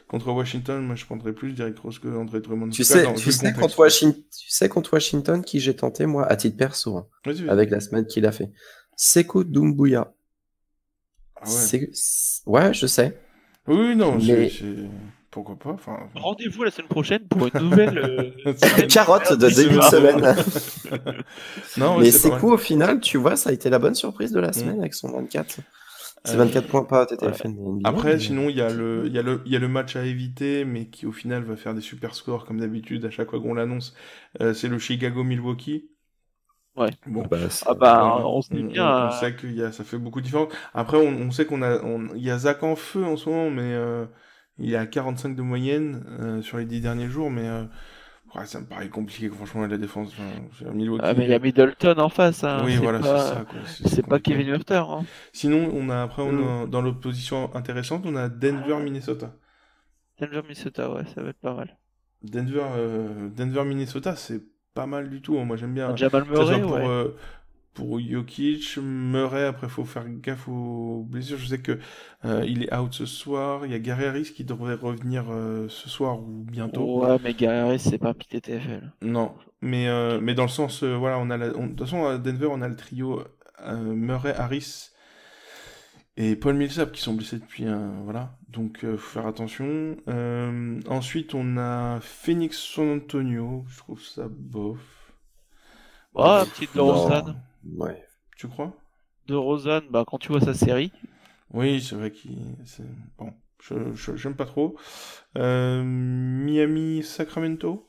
Contre Washington, moi je prendrais plus Derrick Rose que André Drummond. En Tu tout cas, sais, vu tu le sais contexte. contre Washington qui j'ai tenté, moi, à titre perso, hein, Vas-y. avec la semaine qu'il a fait. Sekou Doumbouya. Ah ouais. Ouais, je sais. Oui, non, Mais- pourquoi pas. Enfin, Rendez-vous la semaine prochaine pour une nouvelle Carotte de début de semaine. non, ouais, Mais c'est pas Sekou, mal. au final, tu vois, ça a été la bonne surprise de la semaine avec son 24. C'est 24 points pas à TTFN. mais NBA, Après, mais- sinon, il y a le match à éviter, mais qui au final va faire des super scores comme d'habitude à chaque fois qu'on l'annonce. C'est le Chicago-Milwaukee. Ouais. Bon. Bah, Ah bah, Voilà. on se dit bien. On sait que ça fait beaucoup de différence. Après, on sait il y a Zach en feu en ce moment, mais il est à 45 de moyenne sur les 10 derniers jours, mais ouais, ça me paraît compliqué, franchement, la défense. Enfin, Milwaukee. Ah, mais il y a Middleton en face. Hein. Oui, C'est voilà, pas... c'est ça, quoi. C'est pas compliqué. Kevin Huerter. Hein. Sinon, on a dans l'opposition intéressante, on a Denver-Minnesota. Denver, Minnesota, ouais, ça va être pas mal. Denver-Minnesota, c'est pas mal du tout, hein. Moi, j'aime bien. Jamal Que ça soit Murray, pour, ouais. pour Jokic. Murray, après, faut faire gaffe aux blessures. Je sais que il est out ce soir. Il y a Gary Harris qui devrait revenir ce soir ou bientôt. Ouais, mais Gary Harris, c'est pas un pic TFL. Non, mais dans le sens, voilà, de toute façon, à Denver, on a le trio Murray, Harris et Paul Millsap qui sont blessés depuis, voilà, donc faut faire attention. Ensuite, on a Phoenix San Antonio, je trouve ça bof. Ah, petite de Non. Rosanne. Ouais. Tu crois? De Rosanne, bah, quand tu vois sa série. Oui, c'est vrai bon, j'aime pas trop. Miami, Sacramento,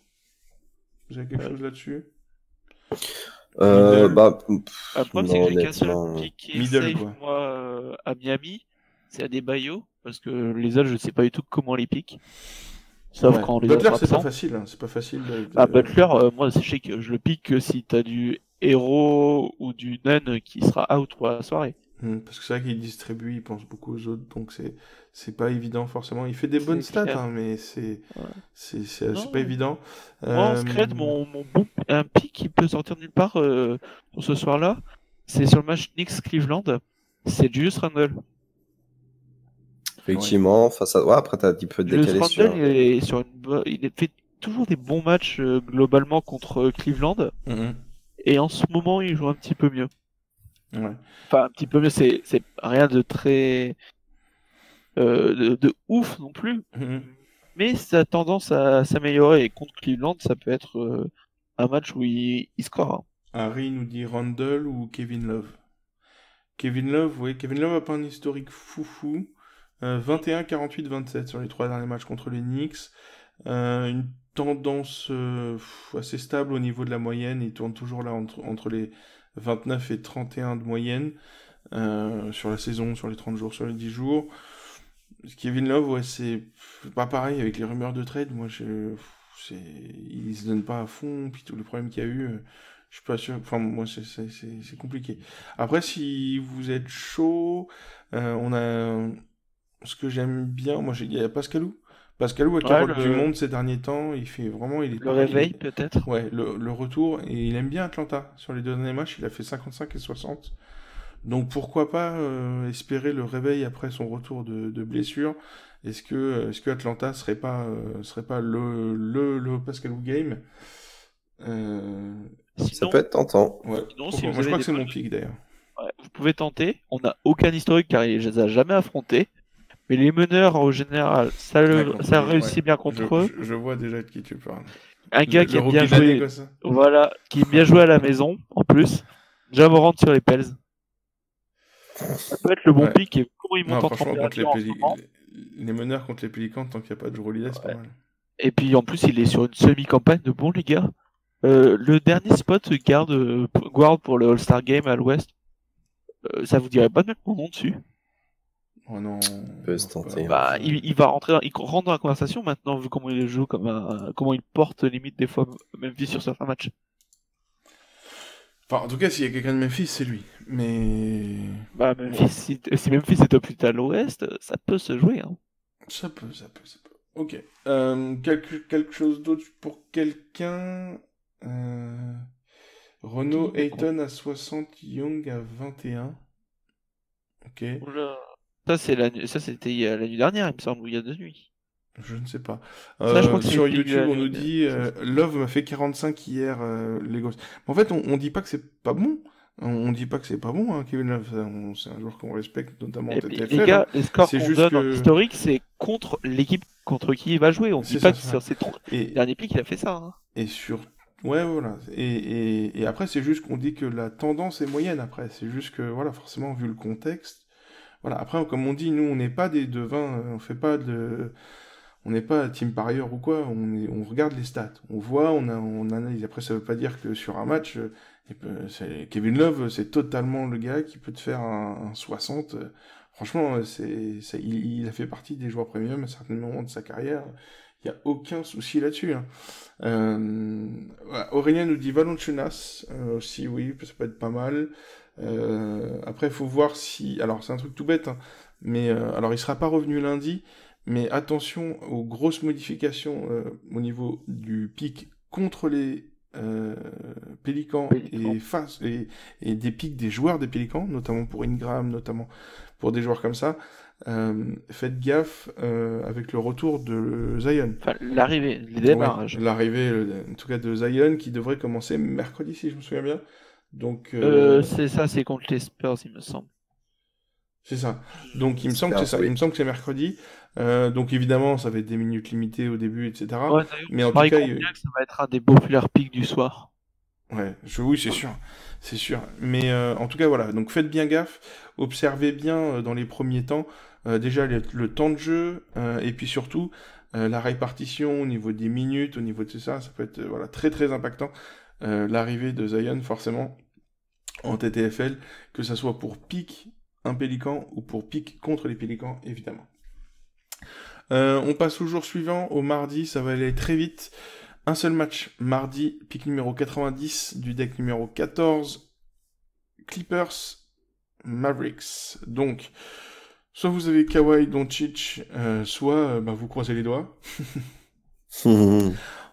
vous avez quelque chose là-dessus? Middle. Bah, Le problème, c'est non, que j'ai qu'un seul honnêtement. pick qui est Middle, safe, quoi. moi, à Miami, c'est Adebayo, parce que les autres, je sais pas du tout comment les pick. Sauf Ouais. quand les Butler, autres c'est pas absents. facile, hein, c'est pas facile Ah, Butler, moi, je sais que je le pick que si t'as du Hero ou du Nunn qui sera out pour la soirée. Parce que c'est vrai qu'il distribue, il pense beaucoup aux autres, donc c'est pas évident forcément. Il fait des bonnes C'est stats, clair. hein, mais c'est Non, pas évident. moi, en scred, un pick qui peut sortir de nulle part pour ce soir-là, c'est sur le match Knicks-Cleveland, c'est Julius Randle. Effectivement, face à... Ouais, après, t'as un petit peu Julius décalé sur... Randle, il fait toujours des bons matchs globalement contre Cleveland, Mhm. et en ce moment, il joue un petit peu mieux. Ouais. Enfin, un petit peu mieux, c'est rien de très de ouf non plus, Mhm. mais ça a tendance à s'améliorer. Et contre Cleveland, ça peut être un match où il score. Hein. Harry nous dit Randle ou Kevin Love. Kevin Love, oui, Kevin Love a pas un historique foufou. 21, 48, 27 sur les 3 derniers matchs contre les Knicks. Une tendance assez stable au niveau de la moyenne. Il tourne toujours là entre les 29 et 31 de moyenne sur la saison, sur les 30 jours, sur les 10 jours. Kevin Love, ouais, c'est pas pareil avec les rumeurs de trade. Moi, il se donne pas à fond, puis tous les problèmes qu'il y a eu, je suis pas sûr. Enfin, moi, c'est compliqué. Après, si vous êtes chaud, on a ce que j'aime bien. Moi, il y a Pascalou. Pascalou a carotte du monde ces derniers temps. Il fait vraiment, il est Le pareil, réveil, peut-être. Ouais, le retour. Et il aime bien Atlanta. Sur les deux derniers matchs, il a fait 55 et 60. Donc pourquoi pas espérer le réveil après son retour de blessure. Est-ce que Atlanta serait pas le Pascalou game? Ça Sinon, peut être tentant. Ouais. sinon, si Moi, vous je crois avez que c'est des mon bonnes- pick d'ailleurs. ouais, vous pouvez tenter. On n'a aucun historique car il les a jamais affrontés. Mais les meneurs, en général, ça réussit Ouais. bien contre eux. Je vois déjà de qui tu parles. Un gars qui Le aime bien rookie de l'année, jouer, quoi, ça. voilà, qui aime bien jouer à la maison, en plus. Jamorant sur les Pels. Ça peut être le bon Ouais. pick et comment il Non, monte en franchement, contre température en ce moment. les meneurs contre les Pélicans, tant qu'il n'y a pas de Drew Holiday, c'est pas mal. Et puis en plus, il est sur une semi-campagne de bon, les gars. Le dernier spot guard pour le All-Star Game à l'Ouest. Ça vous dirait pas de mettre mon nom dessus? Oh non. peut se tenter, Bah, il va il rentre dans la conversation maintenant, vu comment il joue, comment il porte limite des fois Memphis sur certains matchs. Enfin, en tout cas, s'il y a quelqu'un de Memphis, c'est lui. Mais Bah, Memphis, si Memphis est top 8 à l'Ouest, ça peut se jouer. Hein. ça peut. Ok. Quelque chose d'autre pour quelqu'un. Renault Ayton à 60, Young à 21. Ok. Oula. Ça, c'était la nuit dernière, il me semble, ou il y a 2 nuits. Je ne sais pas. Ça, je crois que sur c'est YouTube, on nous Young. dit Love m'a fait 45 hier, les gosses. En fait, on dit pas que c'est pas bon. On dit pas que c'est pas bon, hein, Kevin Love. C'est un joueur qu'on respecte, notamment en Et puis, TTFL. les gars, les scores c'est qu'on juste donne en que- historique, c'est contre l'équipe contre qui il va jouer. On C'est dit pas ça, que c'est sur ses Et, derniers pics, il a fait ça. Hein. et sur. Ouais, voilà. Et après, c'est juste qu'on dit que la tendance est moyenne après. C'est juste que, voilà, forcément, vu le contexte. Voilà. Après, comme on dit, nous, on n'est pas des devins, on fait pas de. On n'est pas team parieur ou quoi, on regarde les stats. On voit, on analyse. Après, ça veut pas dire que sur un match, Kevin Love, c'est totalement le gars qui peut te faire un 60. Franchement, il a fait partie des joueurs premium à certains moments de sa carrière. Il n'y a aucun souci là-dessus. Hein. Voilà, Aurélien nous dit Valanciunas aussi, oui, ça peut être pas mal. Après, il faut voir si... Alors, c'est un truc tout bête, hein, mais alors il sera pas revenu lundi, mais attention aux grosses modifications au niveau du pic contre les Pélicans et des pics des joueurs des Pélicans, notamment pour Ingram, notamment pour des joueurs comme ça, faites gaffe avec le retour de Zion. Enfin, l'arrivée, le démarrage. Ouais, l'arrivée, en tout cas, de Zion, qui devrait commencer mercredi, si je me souviens bien. Donc, c'est ça, c'est contre les Spurs, il me semble. c'est ça. Donc, il me semble que c'est ça. oui. Il me semble que c'est mercredi. Donc, évidemment, ça va être des minutes limitées au début, etc. Ouais, d'ailleurs, Mais en tout pareil, cas, compte bien que ça va être un des populaires pics du soir. ouais, oui, c'est sûr, c'est sûr. Mais en tout cas, voilà. Donc, faites bien gaffe, observez bien dans les premiers temps, déjà le temps de jeu, et puis surtout la répartition au niveau des minutes, au niveau de tout ça, ça peut être voilà très très impactant. L'arrivée de Zion, forcément, en TTFL, que ça soit pour pick un Pélican ou pour pick contre les Pélicans, évidemment. On passe au jour suivant, au mardi, ça va aller très vite. Un seul match, mardi, pick numéro 90 du deck numéro 14, Clippers, Mavericks. Donc, soit vous avez Kawhi Doncic, soit vous croisez les doigts.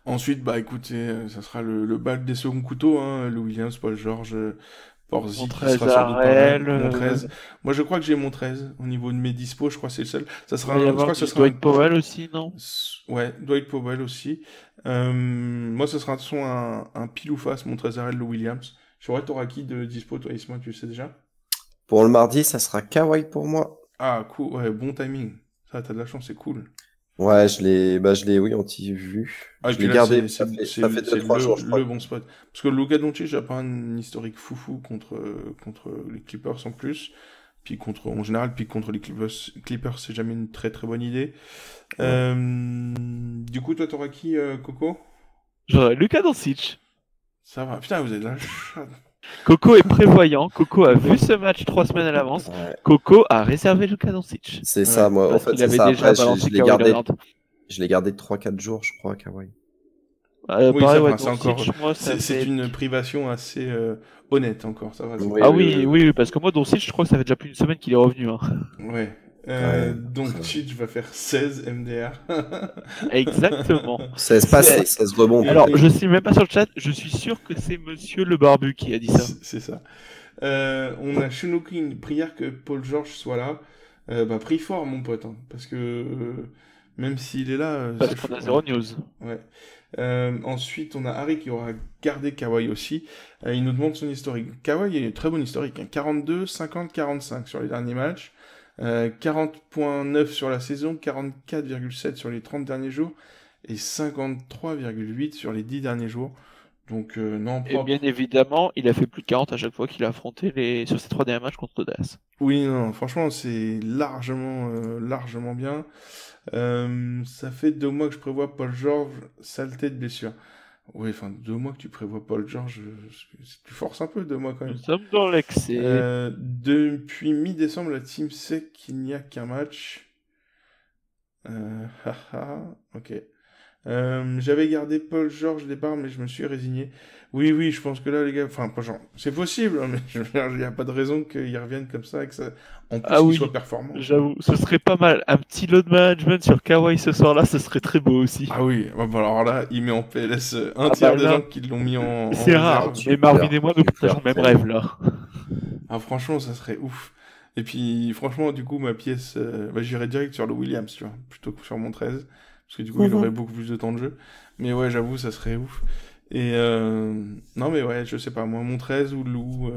Ensuite, écoutez, ça sera le bal des seconds couteaux, hein, Lou Williams, Paul George, Porzi, qui sera sans doute pareil, mon 13. Moi, je crois que j'ai mon 13. Au niveau de mes dispos, je crois que c'est le seul. Ça sera, je crois que ce sera Dwight Powell aussi, non? Ouais, Dwight Powell aussi. Moi, ce sera de toute façon un pile ou face, mon 13 RL, Lou Williams. T'auras qui de dispo, toi, Isma, tu le sais déjà? Pour le mardi, ça sera Kawhi pour moi. Ah, cool, ouais, bon timing. Ça, t'as de la chance, c'est cool. Ouais, je l'ai, oui, anti-vu. Ah, Je l'ai gardé, ça fait 2-3 jours, je crois. le bon spot. Parce que Luka Doncic n'a pas un historique foufou contre les Clippers en plus. Puis en général, contre les Clippers, c'est jamais une très très bonne idée. Ouais. Du coup, toi, t'auras qui, Coco? J'aurais Luka Doncic. Ça va. Putain, vous êtes là. Coco est prévoyant. Coco a vu ce match 3 semaines à l'avance. Ouais. Coco a réservé Luka Doncic. C'est ça, moi, en Parce fait, qu'il c'est avait ça. déjà Après, balancé je l'ai Kawhi gardé. Leonard. Je l'ai gardé 3-4 jours, je crois, Kawhi. Oui, pareil, ça ouais, va, c'est Doncic, encore. moi, ça C'est fait- une privation assez honnête encore, ça va. Oui, Ah oui, parce que moi, Doncic, je crois que ça fait déjà plus d'une semaine qu'il est revenu. Hein. Ouais. Ouais. Donc, Cheech va faire 16 MDR. Exactement. 16 passes et 16 rebonds. Alors, je suis même pas sur le chat, je suis sûr que c'est Monsieur le Barbu qui a dit ça. C'est ça. On a Shinokin, prière que Paul George soit là. Prie fort, mon pote, hein, parce que même s'il est là, Parce c'est qu'on a chaud, zéro news. ouais. Ensuite, on a Harry qui aura gardé Kawhi aussi. Il nous demande son historique. Kawhi est très bon historique, hein. 42, 50, 45 sur les derniers matchs. 40.9 sur la saison, 44,7 sur les 30 derniers jours et 53,8 sur les 10 derniers jours. Donc, non, Et propre. bien évidemment, il a fait plus de 40 à chaque fois qu'il a affronté sur ses 3 derniers matchs contre Dallas. Oui, non, franchement, c'est largement bien. Ça fait 2 mois que je prévois Paul George, saleté de blessure. Oui, enfin, 2 mois que tu prévois Paul George, tu forces un peu 2 mois quand même. Nous sommes dans l'excès. Depuis mi-décembre, la team sait qu'il n'y a qu'un match. Ok. J'avais gardé Paul George au départ, mais je me suis résigné. Oui, je pense que là, les gars, enfin, pas genre, c'est possible, hein, mais il n'y a pas de raison qu'ils reviennent comme ça, et que ça, en plus, qu'ils soient performants. J'avoue, ce serait pas mal. Un petit load management sur Kawhi ce soir-là, ce serait très beau aussi. Ah oui, alors là, il met en PLS un tiers des gens qui l'ont mis en c'est rare, réserve. mais Marvin et moi, nous partageons le même rêve, là. Ah, franchement, ça serait ouf. Et puis, franchement, du coup, ma pièce, j'irais direct sur le Williams, tu vois, plutôt que sur mon 13. Parce que du coup, il aurait beaucoup plus de temps de jeu. Mais ouais, j'avoue, ça serait ouf. Et non, mais ouais, je sais pas, moi, mon 13 ou Lou.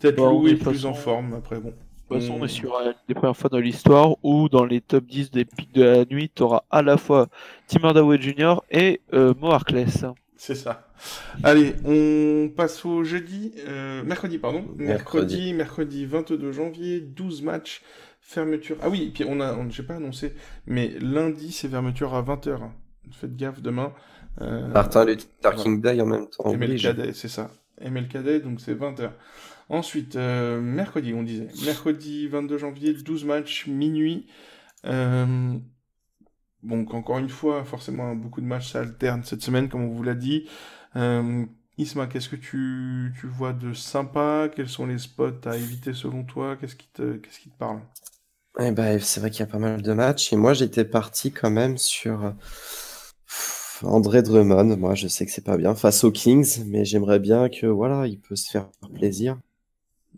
Peut-être Bon, Lou de est toute plus façon- en forme, après, bon. De toute façon, on est sur une des premières fois dans l'histoire où, dans les top 10 des pics de la nuit, tu auras à la fois Tim Hardaway Jr. et Mo Harkless. C'est ça. Allez, on passe au mercredi, pardon. Mercredi. Mercredi 22 janvier, 12 matchs, fermeture. Ah oui, puis j'ai pas annoncé, mais lundi, c'est fermeture à 20h. Faites gaffe demain. Martin Luther King Day en même temps. MLKD, c'est ça. MLKD, donc c'est 20h. Ensuite, mercredi, on disait. Mercredi 22 janvier, 12 matchs, minuit. Donc, encore une fois, forcément, beaucoup de matchs, ça alterne cette semaine, comme on vous l'a dit. Isma, qu'est-ce que tu vois de sympa? Quels sont les spots à éviter selon toi? Qu'est-ce qui te parle? Eh ben, c'est vrai qu'il y a pas mal de matchs. Et moi, j'étais parti quand même sur André Drummond, moi je sais que c'est pas bien face aux Kings, mais j'aimerais bien que voilà, il peut se faire plaisir.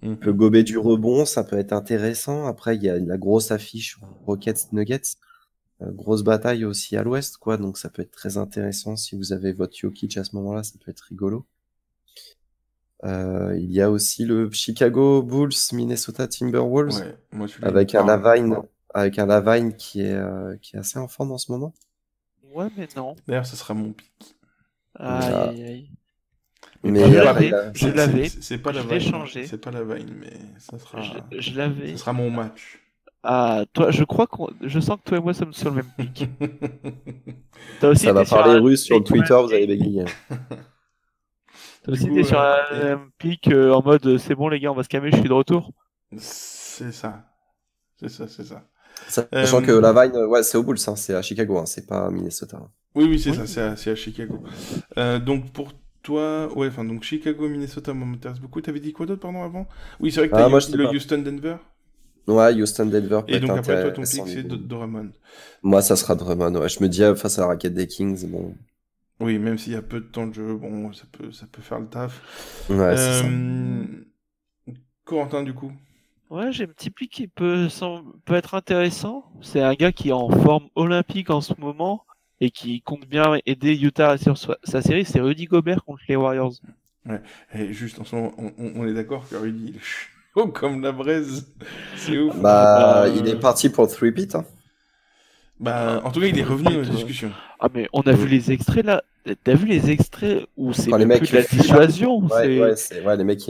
Il peut gober du rebond, ça peut être intéressant. Après, il y a la grosse affiche Rockets Nuggets, grosse bataille aussi à l'ouest, quoi. Donc ça peut être très intéressant si vous avez votre Jokic à ce moment-là, ça peut être rigolo. Il y a aussi le Chicago Bulls, Minnesota Timberwolves, Ouais, moi, avec un Lavine qui est assez en forme en ce moment. Ouais, mais non. D'ailleurs, ce sera mon pic. Aïe, aïe, aïe. Mais Je pas- l'avais, pas- je l'avais. C'est pas la Je l'ai Vine. changé. C'est pas la Vine, mais ça sera. Je l'avais. Ce sera mon match. Ah, toi, je sens que toi et moi sommes sur le même pic. T'as aussi ça va été sur parler un russe sur le pic, Twitter, vous allez bégayer. T'as aussi Du coup, été sur un pic en mode c'est bon les gars, on va se calmer, je suis de retour. C'est ça. C'est ça. Sachant que Lavine, ouais, c'est aux Bulls, hein, c'est à Chicago, hein, c'est pas à Minnesota. Oui, c'est ça, c'est à Chicago. Donc pour toi, ouais, enfin donc Chicago, Minnesota, moi m'intéresse beaucoup. T'avais dit quoi d'autre, pardon, avant? Oui, c'est vrai que t'as moi, le Houston-Denver. Ouais, Houston-Denver peut Et être donc après, toi, ton intéressant. pick, c'est Drummond. Moi, ça sera Drummond, ouais. Je me dis, face à la raquette des Kings, bon. Oui, même s'il y a peu de temps de jeu, bon, ça peut faire le taf. Ouais, c'est ça. Corentin, du coup. Ouais, j'ai un petit pic qui peut être intéressant. C'est un gars qui est en forme olympique en ce moment et qui compte bien aider Utah sur sa série, c'est Rudy Gobert contre les Warriors. Ouais, et juste en ce moment, on est d'accord que Rudy, il est chaud comme la braise. C'est ouf. Il est parti pour le 3-peat, hein. En tout cas, il est revenu dans la discussion. Ah, mais on a vu les extraits là. T'as vu les extraits où c'est les mecs plus de la qui dissuasion? Ouais, les mecs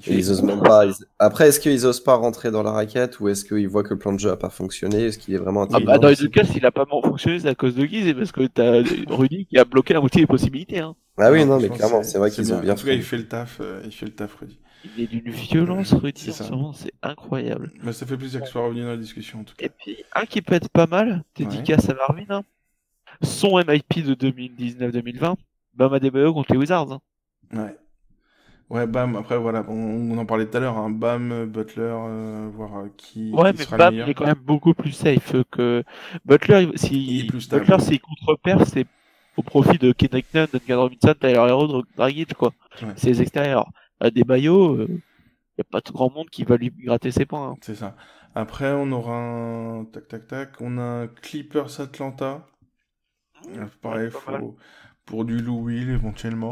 ils osent même pas. Après, est-ce qu'ils osent pas rentrer dans la raquette ou est-ce qu'ils voient que le plan de jeu a pas fonctionné? Est-ce qu'il est vraiment intelligent? Dans les deux cas, s'il a pas fonctionné, c'est à cause de Guise et parce que t'as Rudy qui a bloqué la moitié des possibilités. Hein. Ah oui, non, mais clairement, c'est vrai qu'ils ont bien fait. En tout cas, il fait le taf, Rudy. Il est d'une violence, Rudy, en ce moment, c'est incroyable. Mais ça fait plaisir que soit revenu dans la discussion, en tout cas. Et puis, un qui peut être pas mal, dédicace à Marvin, hein. Son MIP de 2019-2020, Bam Adebayo contre les Wizards. Hein. Ouais. Ouais, Bam, après, voilà, on en parlait tout à l'heure, hein, Bam, Butler, voir qui Ouais, mais sera Bam, le meilleur. il est quand même beaucoup plus safe que Butler. S'il contre-perd, c'est au profit de Kendrick Nunn, Duncan Robinson, Tyler Hero, Dragic, quoi. Ouais. C'est les extérieurs. Adebayo, il n'y a pas de grand monde qui va lui gratter ses points. Hein. C'est ça. Après, on aura un... On a un Clippers Atlanta. Pareil, pour du Lou Will, éventuellement.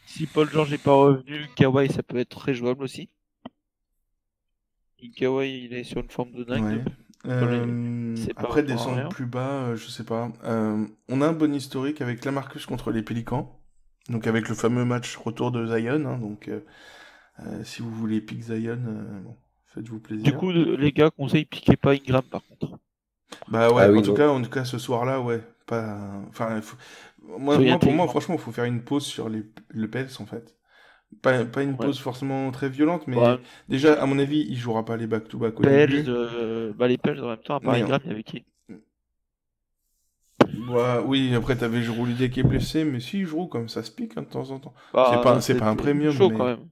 Si Paul George n'est pas revenu, Kawhi, ça peut être très jouable aussi. Kawhi, il est sur une forme de dingue. Ouais. Après, descendre plus bas, je sais pas. On a un bon historique avec Lamarcus contre les Pélicans. Donc avec le fameux match retour de Zion. Hein, donc si vous voulez pick Zion, faites-vous plaisir. Du coup, les gars, conseil, piquez pas Ingram par contre. Bah ouais, en tout cas, ce soir-là, ouais. Pas... Enfin, pour moi, franchement, il faut faire une pause sur le Pels, en fait. Pas une pause forcément très violente, mais déjà, à mon avis, il jouera pas les back-to-back au début. Les Pels, en même temps, à part Ingram, il y avait qui? Oui, après, t'avais Jrue Holiday qui est blessé, mais si, Jrue, comme ça se pique hein, de temps en temps. C'est pas un premium, chaud, quand même.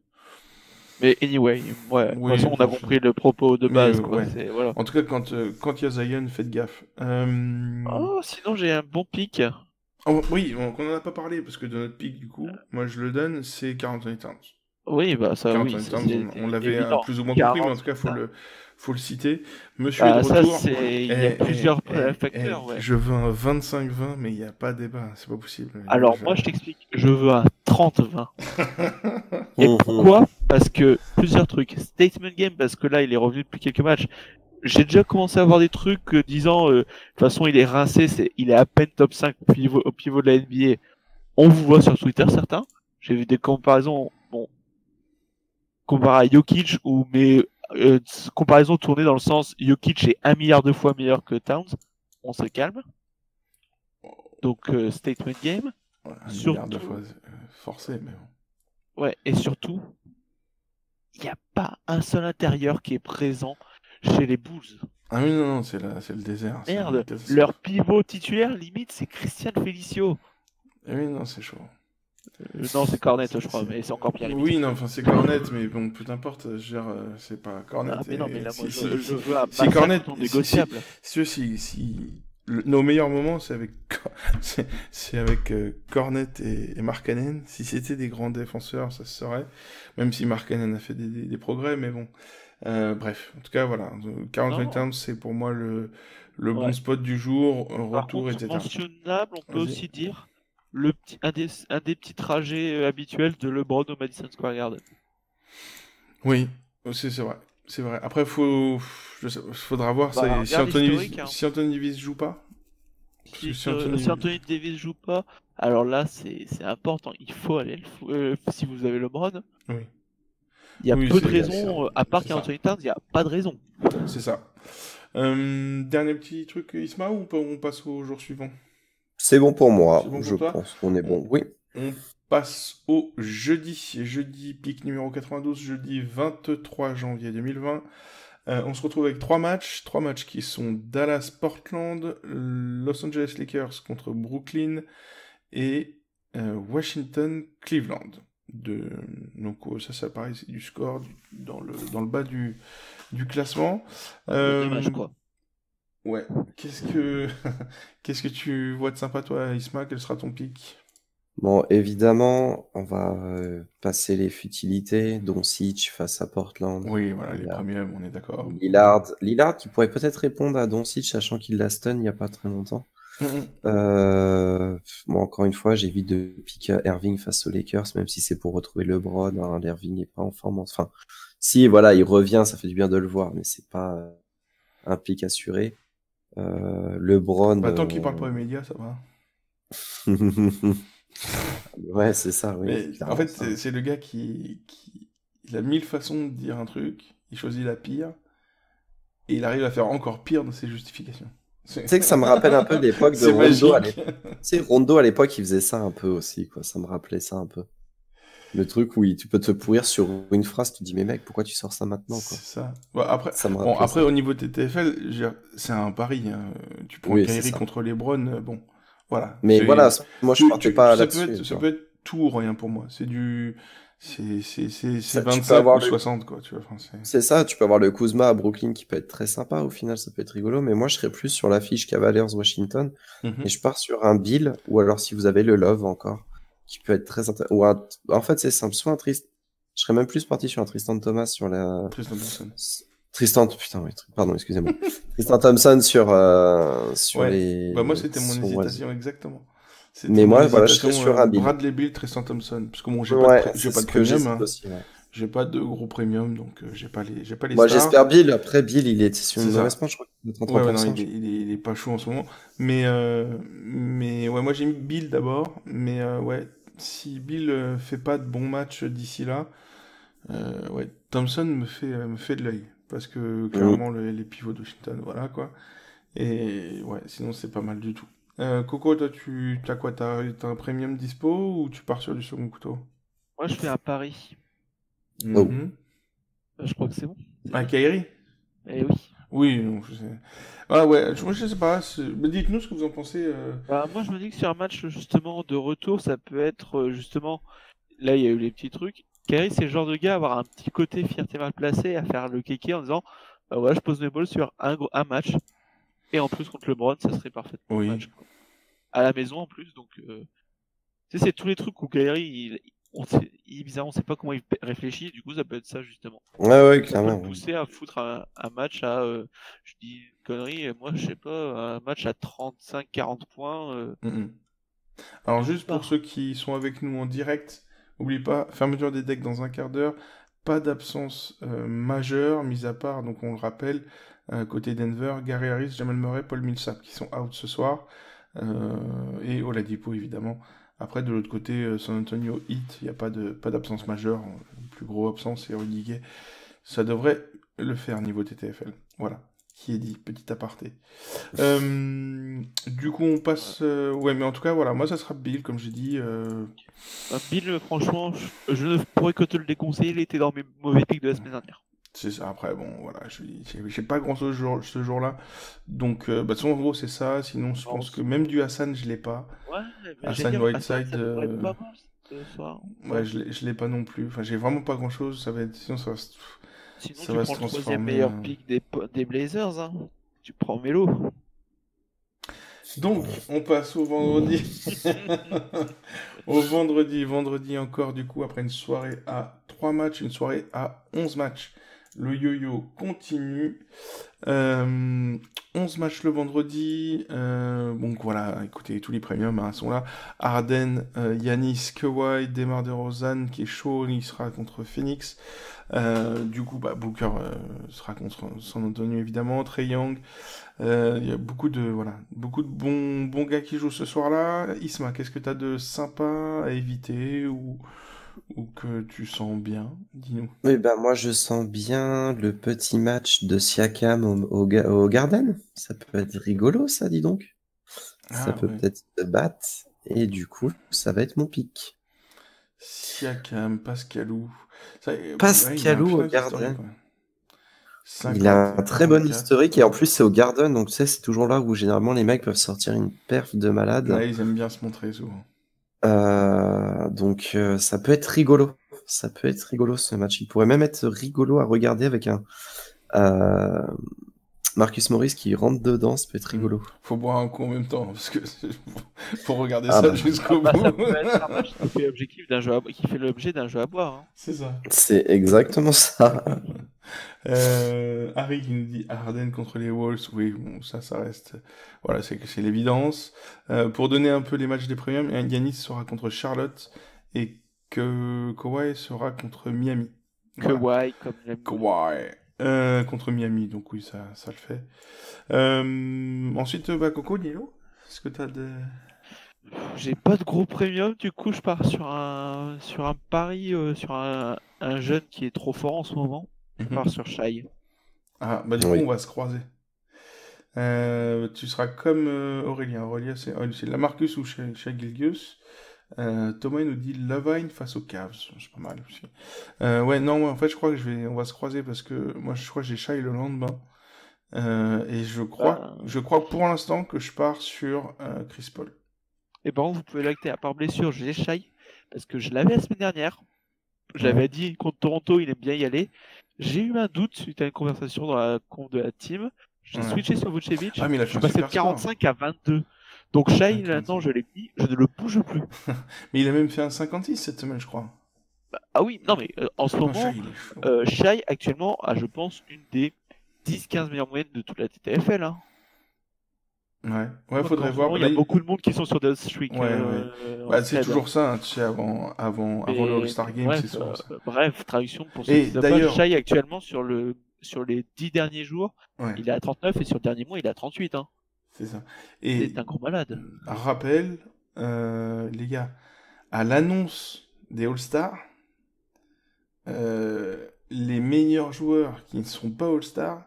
Mais anyway, de toute façon, on a compris le propos de base. Quoi. Voilà. En tout cas, quand il y a Zion, faites gaffe. Sinon, j'ai un bon pick. Oui, on n'en a pas parlé, parce que de notre pick, du coup, moi je le donne, c'est 40 Towns. Oui, ça, on l'avait plus ou moins compris, mais en tout cas, faut le citer. Monsieur est de retour. Il y a plusieurs facteurs. Je veux un 25-20, mais il n'y a pas débat, c'est pas possible. Alors, moi, je t'explique, je veux un 30-20. Et pourquoi? Parce que plusieurs trucs. Statement game, parce que là, il est revenu depuis quelques matchs. J'ai déjà commencé à voir des trucs disant, de toute façon, il est rincé, il est à peine top 5 au pivot de la NBA. On vous voit sur Twitter, certains. J'ai vu des comparaisons, comparé à Jokic, comparaison tournée dans le sens, Jokic est 1 milliard de fois meilleur que Towns. On se calme. Donc, statement game. Ouais, 1 milliard de fois forcé, mais bon. Ouais, et surtout, il n'y a pas un seul intérieur qui est présent chez les Bulls. Ah oui, non, c'est le désert. Merde, leur pivot titulaire, limite, c'est Christian Felicio. Oui, non, c'est chaud. Non, c'est Cornet, je crois, mais c'est encore pire. Oui, non, enfin, c'est Cornet, mais bon, peu importe, c'est pas Cornet. Ah, mais non, mais là, moi, je veux un Cornet négociable. Si nos meilleurs moments, c'est avec, c'est avec Cornet et Markkanen. Si c'était des grands défenseurs, ça se saurait. Même si Markkanen a fait des progrès, mais bon. Bref, en tout cas, voilà. Karl Anthony Non. Towns, c'est pour moi le bon Ouais. spot du jour, Par retour, contre, etc. mentionnable, on peut Vas-y. aussi dire un des petits trajets habituels de LeBron au Madison Square Garden. Oui, c'est vrai. C'est vrai. Après, faudra voir Bah, ça, regarde l'historique, hein. si Anthony Davis joue pas. Parce que Si Anthony Davis joue pas, alors là c'est important. Il faut aller si vous avez LeBron. Oui, Il y a Oui, peu de c'est raisons, à part c'est qu'il y a ça. Anthony Towns, il n'y a pas de raison. c'est ça. Dernier petit truc, Isma, ou on passe au jour suivant? C'est bon pour moi, C'est bon pour je toi? pense qu'on est bon. Oui. On passe au jeudi. Jeudi, pick numéro 92, jeudi 23 janvier 2020. On se retrouve avec trois matchs qui sont Dallas-Portland, Los Angeles Lakers contre Brooklyn et Washington-Cleveland. Donc ça paraît, c'est du score dans le bas du classement. Dommage quoi. Ouais. Qu'est-ce que tu vois de sympa, toi, Isma? Quel sera ton pick? Bon, évidemment, on va passer les futilités. Doncic face à Portland. Oui, voilà, les premiers, on est d'accord. Lillard qui pourrait peut-être répondre à Doncic, sachant qu'il l'a stun il n'y a pas très longtemps. Bon, encore une fois, j'évite de piquer Irving face aux Lakers, même si c'est pour retrouver LeBron. Hein, Irving n'est pas en forme. Enfin, si, voilà, il revient, ça fait du bien de le voir, mais c'est pas un pick assuré. LeBron. Bah, tant qu'il parle pas aux médias, ça va. Ouais, c'est ça, oui. Mais en fait, c'est le gars qui il a 1000 façons de dire un truc, il choisit la pire, et il arrive à faire encore pire dans ses justifications. Tu sais que ça me rappelle un peu l'époque de C'est Rondo à magique. l'époque. Tu sais, Rondo à l'époque, il faisait ça un peu aussi, quoi. Ça me rappelait ça un peu. Le truc où tu peux te pourrir sur une phrase, tu te dis, mais mec, pourquoi tu sors ça maintenant, quoi? C'est ça. Bah, après, Ça me bon, rappelait après ça. au niveau de TTFL, je veux dire, c'est un pari. Hein. Tu prends Oui, c'est Kyrie ça. contre LeBron, bon, voilà. Mais C'est- voilà, moi je partais pas ça peut là-dessus. être, ça quoi. peut être tout ou rien pour moi. C'est Ça, tu peux 25 avoir ou 60, quoi, tu vois. Enfin, C'est ça, tu peux avoir le Kuzma à Brooklyn qui peut être très sympa au final, ça peut être rigolo, mais moi je serais plus sur l'affiche Cavaliers-Washington Mhm. et je pars sur un Bill ou alors si vous avez le Love encore qui peut être très intéressant. En fait, c'est simple, soit un Tristan. Je serais même plus parti sur un Tristan Thomas sur la. Tristan Thompson. Putain, oui, pardon, excusez-moi. Tristan Thompson sur Ouais. les. Bah, moi, c'était mon sur- hésitation, exactement. C'était Mais mon moi, voilà, je hésitation, serais sur un Bill. Bradley Bill, Tristan Thompson. Parce que bon, j'ai Ouais, pas de c'est ce que premium, j'hésite hein. aussi. Ouais. J'ai pas de gros premium, donc j'ai pas les Moi, stars. j'espère Bill. Après, Bill, il était sur C'est une ça. mauvaise pente, je crois qu'il est Ouais, ouais, non, 33%. il est pas chaud en ce moment. Mais ouais, moi j'ai mis Bill d'abord. Mais ouais, si Bill fait pas de bons matchs d'ici là, ouais, Thompson me fait de l'œil. Parce que clairement, les pivots de Washington, voilà quoi. Et ouais, sinon c'est pas mal du tout. Coco, toi, t'as quoi? T'as un premium dispo ou tu pars sur du second couteau? Moi je fais un pari. Oh. Mhm. Je crois que c'est bon. Ah, Kyrie? Eh oui. Oui, non, je sais. Ah ouais, moi je sais pas. Mais dites-nous ce que vous en pensez. Bah, moi je me dis que sur un match justement de retour, ça peut être justement. Là il y a eu les petits trucs. Kyrie c'est le genre de gars à avoir un petit côté fierté mal placé, à faire le kéké en disant bah voilà, je pose mes balles sur un match. Et en plus contre LeBron, ça serait parfait pour Oui. le match. Quoi. À la maison en plus, donc tu sais, c'est tous les trucs où Kyrie, bizarrement, on sait pas comment il réfléchit, du coup ça peut être ça justement. Ouais, Ça peut clairement. le pousser à foutre un match à, je dis une connerie, moi je sais pas, un match à 35-40 points. Mhm. Alors juste pour pas. ceux qui sont avec nous en direct, n'oublie pas, fermeture des decks dans un quart d'heure, pas d'absence majeure, mis à part, donc on le rappelle, côté Denver, Gary Harris, Jamal Murray, Paul Millsap qui sont out ce soir, et Oladipo évidemment. Après de l'autre côté, San Antonio Heat, il n'y a pas d'absence majeure, le plus gros absence c'est Rudy Gay. Ça devrait le faire niveau TTFL. Voilà, qui est dit, petit aparté. Du coup, on passe. Ouais, mais en tout cas, voilà, moi ça sera Bill, comme j'ai dit. Bill, franchement, je ne pourrais que te le déconseiller, il était dans mes mauvais picks de la semaine dernière. C'est ça. Après, bon, voilà, j'ai pas grand chose ce jour-là. Donc, bah, de toute façon, en gros, c'est ça. Sinon, je pense que même du Hassan, je l'ai pas. Ouais, mais Hassan j'ai dit, Whiteside, ça pourrait être pas mal ce soir. Ouais, je l'ai pas non plus. Enfin, j'ai vraiment pas grand-chose. Ça va être. Sinon, ça va se. Sinon, Ça tu va prends se le troisième transformer, meilleur pick des Blazers, hein. Tu prends Melo. Donc, on passe au vendredi. Au vendredi encore, du coup, après une soirée à 3 matchs, une soirée à 11 matchs. Le yo-yo continue. 11 matchs le vendredi. Donc voilà, écoutez, tous les premiums sont là. Harden, Yanis, Kawhi, DeMar DeRozan qui est chaud, il sera contre Phoenix. Du coup, Booker sera contre San Antonio évidemment. Trae Young. Il y a beaucoup de bons gars qui jouent ce soir-là. Isma, qu'est-ce que tu as de sympa à éviter ou que tu sens bien? Dis-nous. Oui, moi je sens bien le petit match de Siakam au Garden. Ça peut être rigolo, ça, dis donc. Ça peut Ouais. peut-être se battre. Et du coup, ça va être mon pic. Siakam, Pascalou. Pascalou au il a un Garden. historique, ouais. Il a un 50, très bon 44. historique et en plus c'est au Garden, donc tu sais, c'est toujours là où généralement les mecs peuvent sortir une perf de malade. Ouais, ils aiment bien se montrer souvent. Donc ça peut être rigolo. Ça peut être rigolo ce match. Il pourrait même être rigolo à regarder avec un Marcus Morris qui rentre dedans, ça peut être rigolo. Faut boire un coup en même temps, parce que faut regarder Ah ça bah. jusqu'au Ça bout. peut être un match qui fait l'objet d'un jeu à boire. Hein. C'est ça. C'est exactement ça. Harry qui nous dit Harden contre les Wolves. Oui, bon, ça reste. Voilà, c'est l'évidence. Pour donner un peu les matchs des premiums, Giannis sera contre Charlotte et que Kawhi sera contre Miami. Voilà. Kawhi, comme j'aime. Kawhi. Contre Miami, donc oui, ça le fait. Ensuite, Coco, Nilo, est-ce que t'as de... J'ai pas de gros premium, du coup je pars sur un pari sur un jeune qui est trop fort en ce moment. Je pars sur Shai. Ah, du coup, Oui. on va se croiser. Tu seras comme Aurélien. Aurélien, c'est Lamarcus ou chez Gilgeous. Thomas il nous dit Lavine face aux Cavs. C'est pas mal aussi. Ouais, non, en fait, je crois que on va se croiser parce que moi, je crois que j'ai Shai le lendemain. Et je crois pour l'instant que je pars sur Chris Paul. Et par contre, vous pouvez l'acter à part blessure, j'ai Shai parce que je l'avais la semaine dernière. J'avais dit contre Toronto, il aime bien y aller. J'ai eu un doute suite à une conversation dans la conf de la team. J'ai switché sur Vucevic. Ah, mais il a je fait suis un passé de super score. 45 à 22. Donc Shai, maintenant, je l'ai mis, je ne le bouge plus. Mais il a même fait un 56 cette semaine, je crois. Ah oui, non mais en ce moment, Shai, il est chaud. Shai actuellement a, je pense, une des 10-15 meilleures moyennes de toute la TTFL. Hein. Ouais, faudrait voir. Il y a beaucoup de monde qui sont sur des streaks. C'est toujours ça, hein, tu sais, avant le All-Star Game, c'est souvent ça. Bref, traduction pour ceux Et qui savent d'ailleurs- pas, Shai actuellement sur les 10 derniers jours, Ouais, il est à 39 et sur le dernier mois, il est à 38. Hein. c'est ça. Et C'est un gros malade. rappel, les gars, à l'annonce des All-Stars, les meilleurs joueurs qui ne sont pas All-Stars,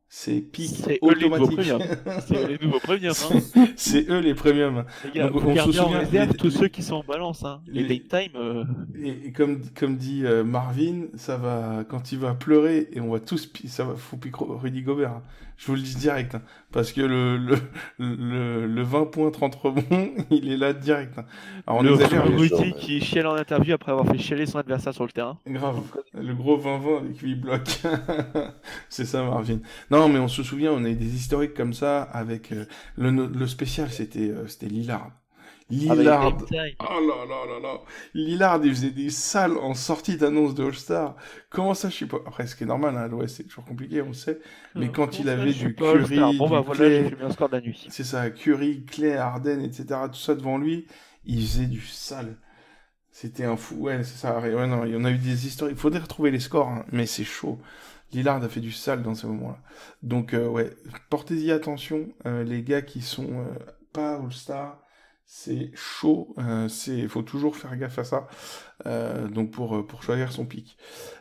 c'est pick C'est eux les nouveaux automatique. premiums. C'est les nouveaux premiums. Hein. C'est eux les premiums. Les gars, Donc, vous on se gardez en souvient, réserve les- tous ceux qui sont en balance. Hein. Les daytime. Et comme dit Marvin, ça va quand il va pleurer et on va tous ça va faut piquer Rudy Gobert. Hein. Je vous le dis direct, hein, parce que le 20 points 30 rebonds, il est là direct. Hein. Alors on Le exagère, mais Rudy qui chiale en interview après avoir fait chialer son adversaire sur le terrain. grave. Le gros 20-20 avec 8 blocs. C'est ça Marvin. Non, mais on se souvient, on a eu des historiques comme ça avec le spécial, c'était Lillard. Lillard. Avec daytime. Oh là là là là. Lillard, il faisait des salles en sortie d'annonce de All-Star. Comment ça, je sais pas. Après, ce qui est normal, hein, à l'Ouest, c'est toujours compliqué, on le sait. Mais quand il avait du Curry, Bon bah du voilà, j'ai Clay, fait le score de la nuit. c'est ça, Curry, Clay, Harden, etc., tout ça devant lui, il faisait du sale. C'était un fou. Ouais, c'est ça. Ouais, non, il y en a eu des histoires. Il faudrait retrouver les scores, hein, mais c'est chaud. Lillard a fait du sale dans ces moments-là. Donc, ouais, portez-y attention. Les gars qui sont pas All-Star, c'est chaud. Faut toujours faire gaffe à ça. Donc, pour choisir son pick.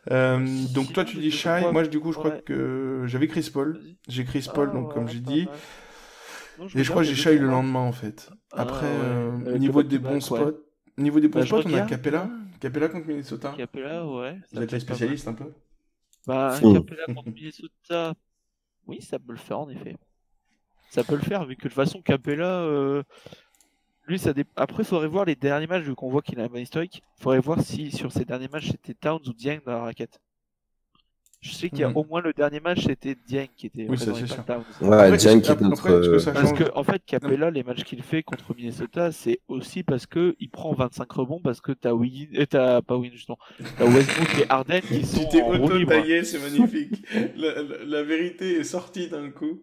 Donc, toi, tu dis Shai. Moi, du coup, je crois que j'avais Chris Paul. J'ai Chris Paul, donc, comme j'ai dit. Et je crois que j'ai Shai le lendemain, en fait. Après, niveau des bons spots. Niveau des bons spots, on a Capella. Capella contre Minnesota. Capella, ouais. Vous êtes les spécialistes un peu. Capella contre Minnesota, oui, ça peut le faire en effet. Ça peut le faire, vu que de toute façon, Capella, lui, après, il faudrait voir les derniers matchs, vu qu'on voit qu'il a un bon historique. Il faudrait voir si sur ces derniers matchs, c'était Towns ou Dieng dans la raquette. Je sais qu'il y a Mhm. au moins le dernier match, c'était Dieng qui était Oui, ça, présent c'est avec sûr. Towns. Ouais, Après, Dieng qui est après, notre. est-ce que ça Parce change que, en fait, Capella, les matchs qu'il fait contre Minnesota, c'est aussi parce que il prend 25 rebonds parce que t'as pas Wiggins, justement. T'as Westbrook et Harden qui sont Tu t'es en roue libre. auto-taillé, c'est magnifique. La vérité est sortie d'un coup.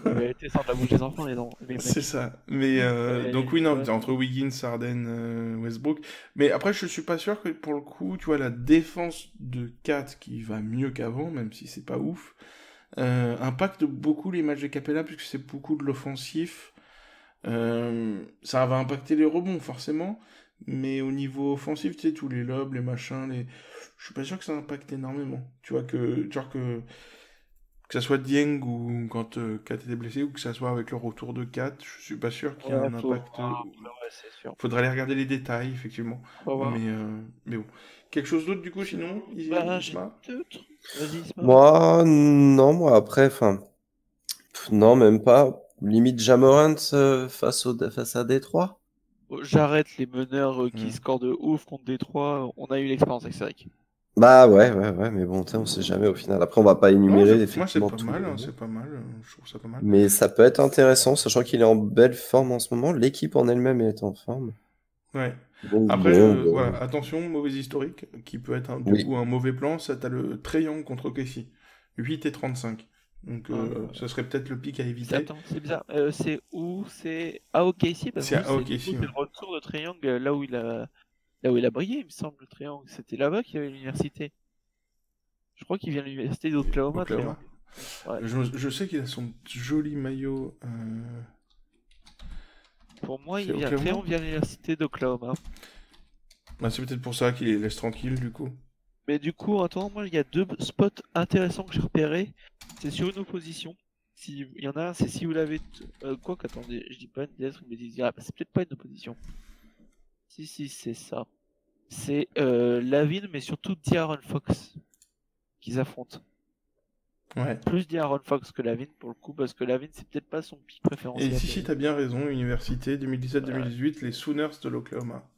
La vérité, sans de la bouche des enfants, les mecs. C'est ça. Mais donc oui, non, Ouais. entre Wiggins, Harden, Westbrook. Mais après, je suis pas sûr que pour le coup, tu vois, la défense de Kat qui va mieux qu'avant, même si c'est pas ouf, impacte beaucoup les matchs de Capella puisque c'est beaucoup de l'offensif. Ça va impacter les rebonds forcément, mais au niveau offensif, tu sais, tous les lobes, les machins, je suis pas sûr que ça impacte énormément. Tu vois que ça soit Dieng ou quand Kat était blessé ou que ça soit avec le retour de Kat, je suis pas sûr qu'il y ait Ouais, un faut impact. voir. Ouais, c'est sûr. Faudrait aller regarder les détails, effectivement. Faut voir. Mais bon. Quelque chose d'autre du coup, sinon, Bah, j'ai Isma? d'autres. Vas-y, Isma. Moi, non, moi après, non, même pas. Limite Jamorant face à Détroit. J'arrête les meneurs qui Hmm. scorent de ouf contre Détroit. On a eu l'expérience avec Cédric. Bah ouais, mais bon, on sait jamais au final. Après, on va pas Non, énumérer moi, c'est effectivement pas tous mal, les hein, noms. c'est pas mal. Je trouve ça pas mal. Mais ça peut être intéressant, sachant qu'il est en belle forme en ce moment. L'équipe en elle-même est en forme. Ouais. Donc Après, bon, voilà, attention, mauvais historique, qui peut être du oui. coup un mauvais plan, ça t'as le Trae Young contre OKC. 8 et 35. Donc, ce serait peut-être le pic à éviter. Attends, c'est bizarre. C'est où? C'est à OKC parce C'est que à OKC, du coup, c'est ouais. le retour de Trae Young là où il a brillé, il me semble, Trae Young. C'était là-bas qu'il y avait l'université. Je crois qu'il vient de l'université d'Oklahoma, Trae Oklahoma. Young. Ouais. Je sais qu'il a son joli maillot. Pour moi, C'est Trae Oklahoma Young vient de l'université d'Oklahoma. Bah, c'est peut-être pour ça qu'il les laisse tranquilles, du coup. Mais du coup, attends, moi, il y a deux spots intéressants que j'ai repérés. C'est sur une opposition. Il y en a un, c'est si vous l'avez. Quoi qu'attendez, je dis pas une lettre, mais c'est peut-être pas une opposition. Si, c'est ça. C'est Lavin, mais surtout D'Aaron Fox qu'ils affrontent. Ouais. Plus D'Aaron Fox que Lavin pour le coup, parce que Lavin, c'est peut-être pas son pic préférentiel. Et si, t'as bien raison, université 2017-2018, les Sooners de l'Oklahoma.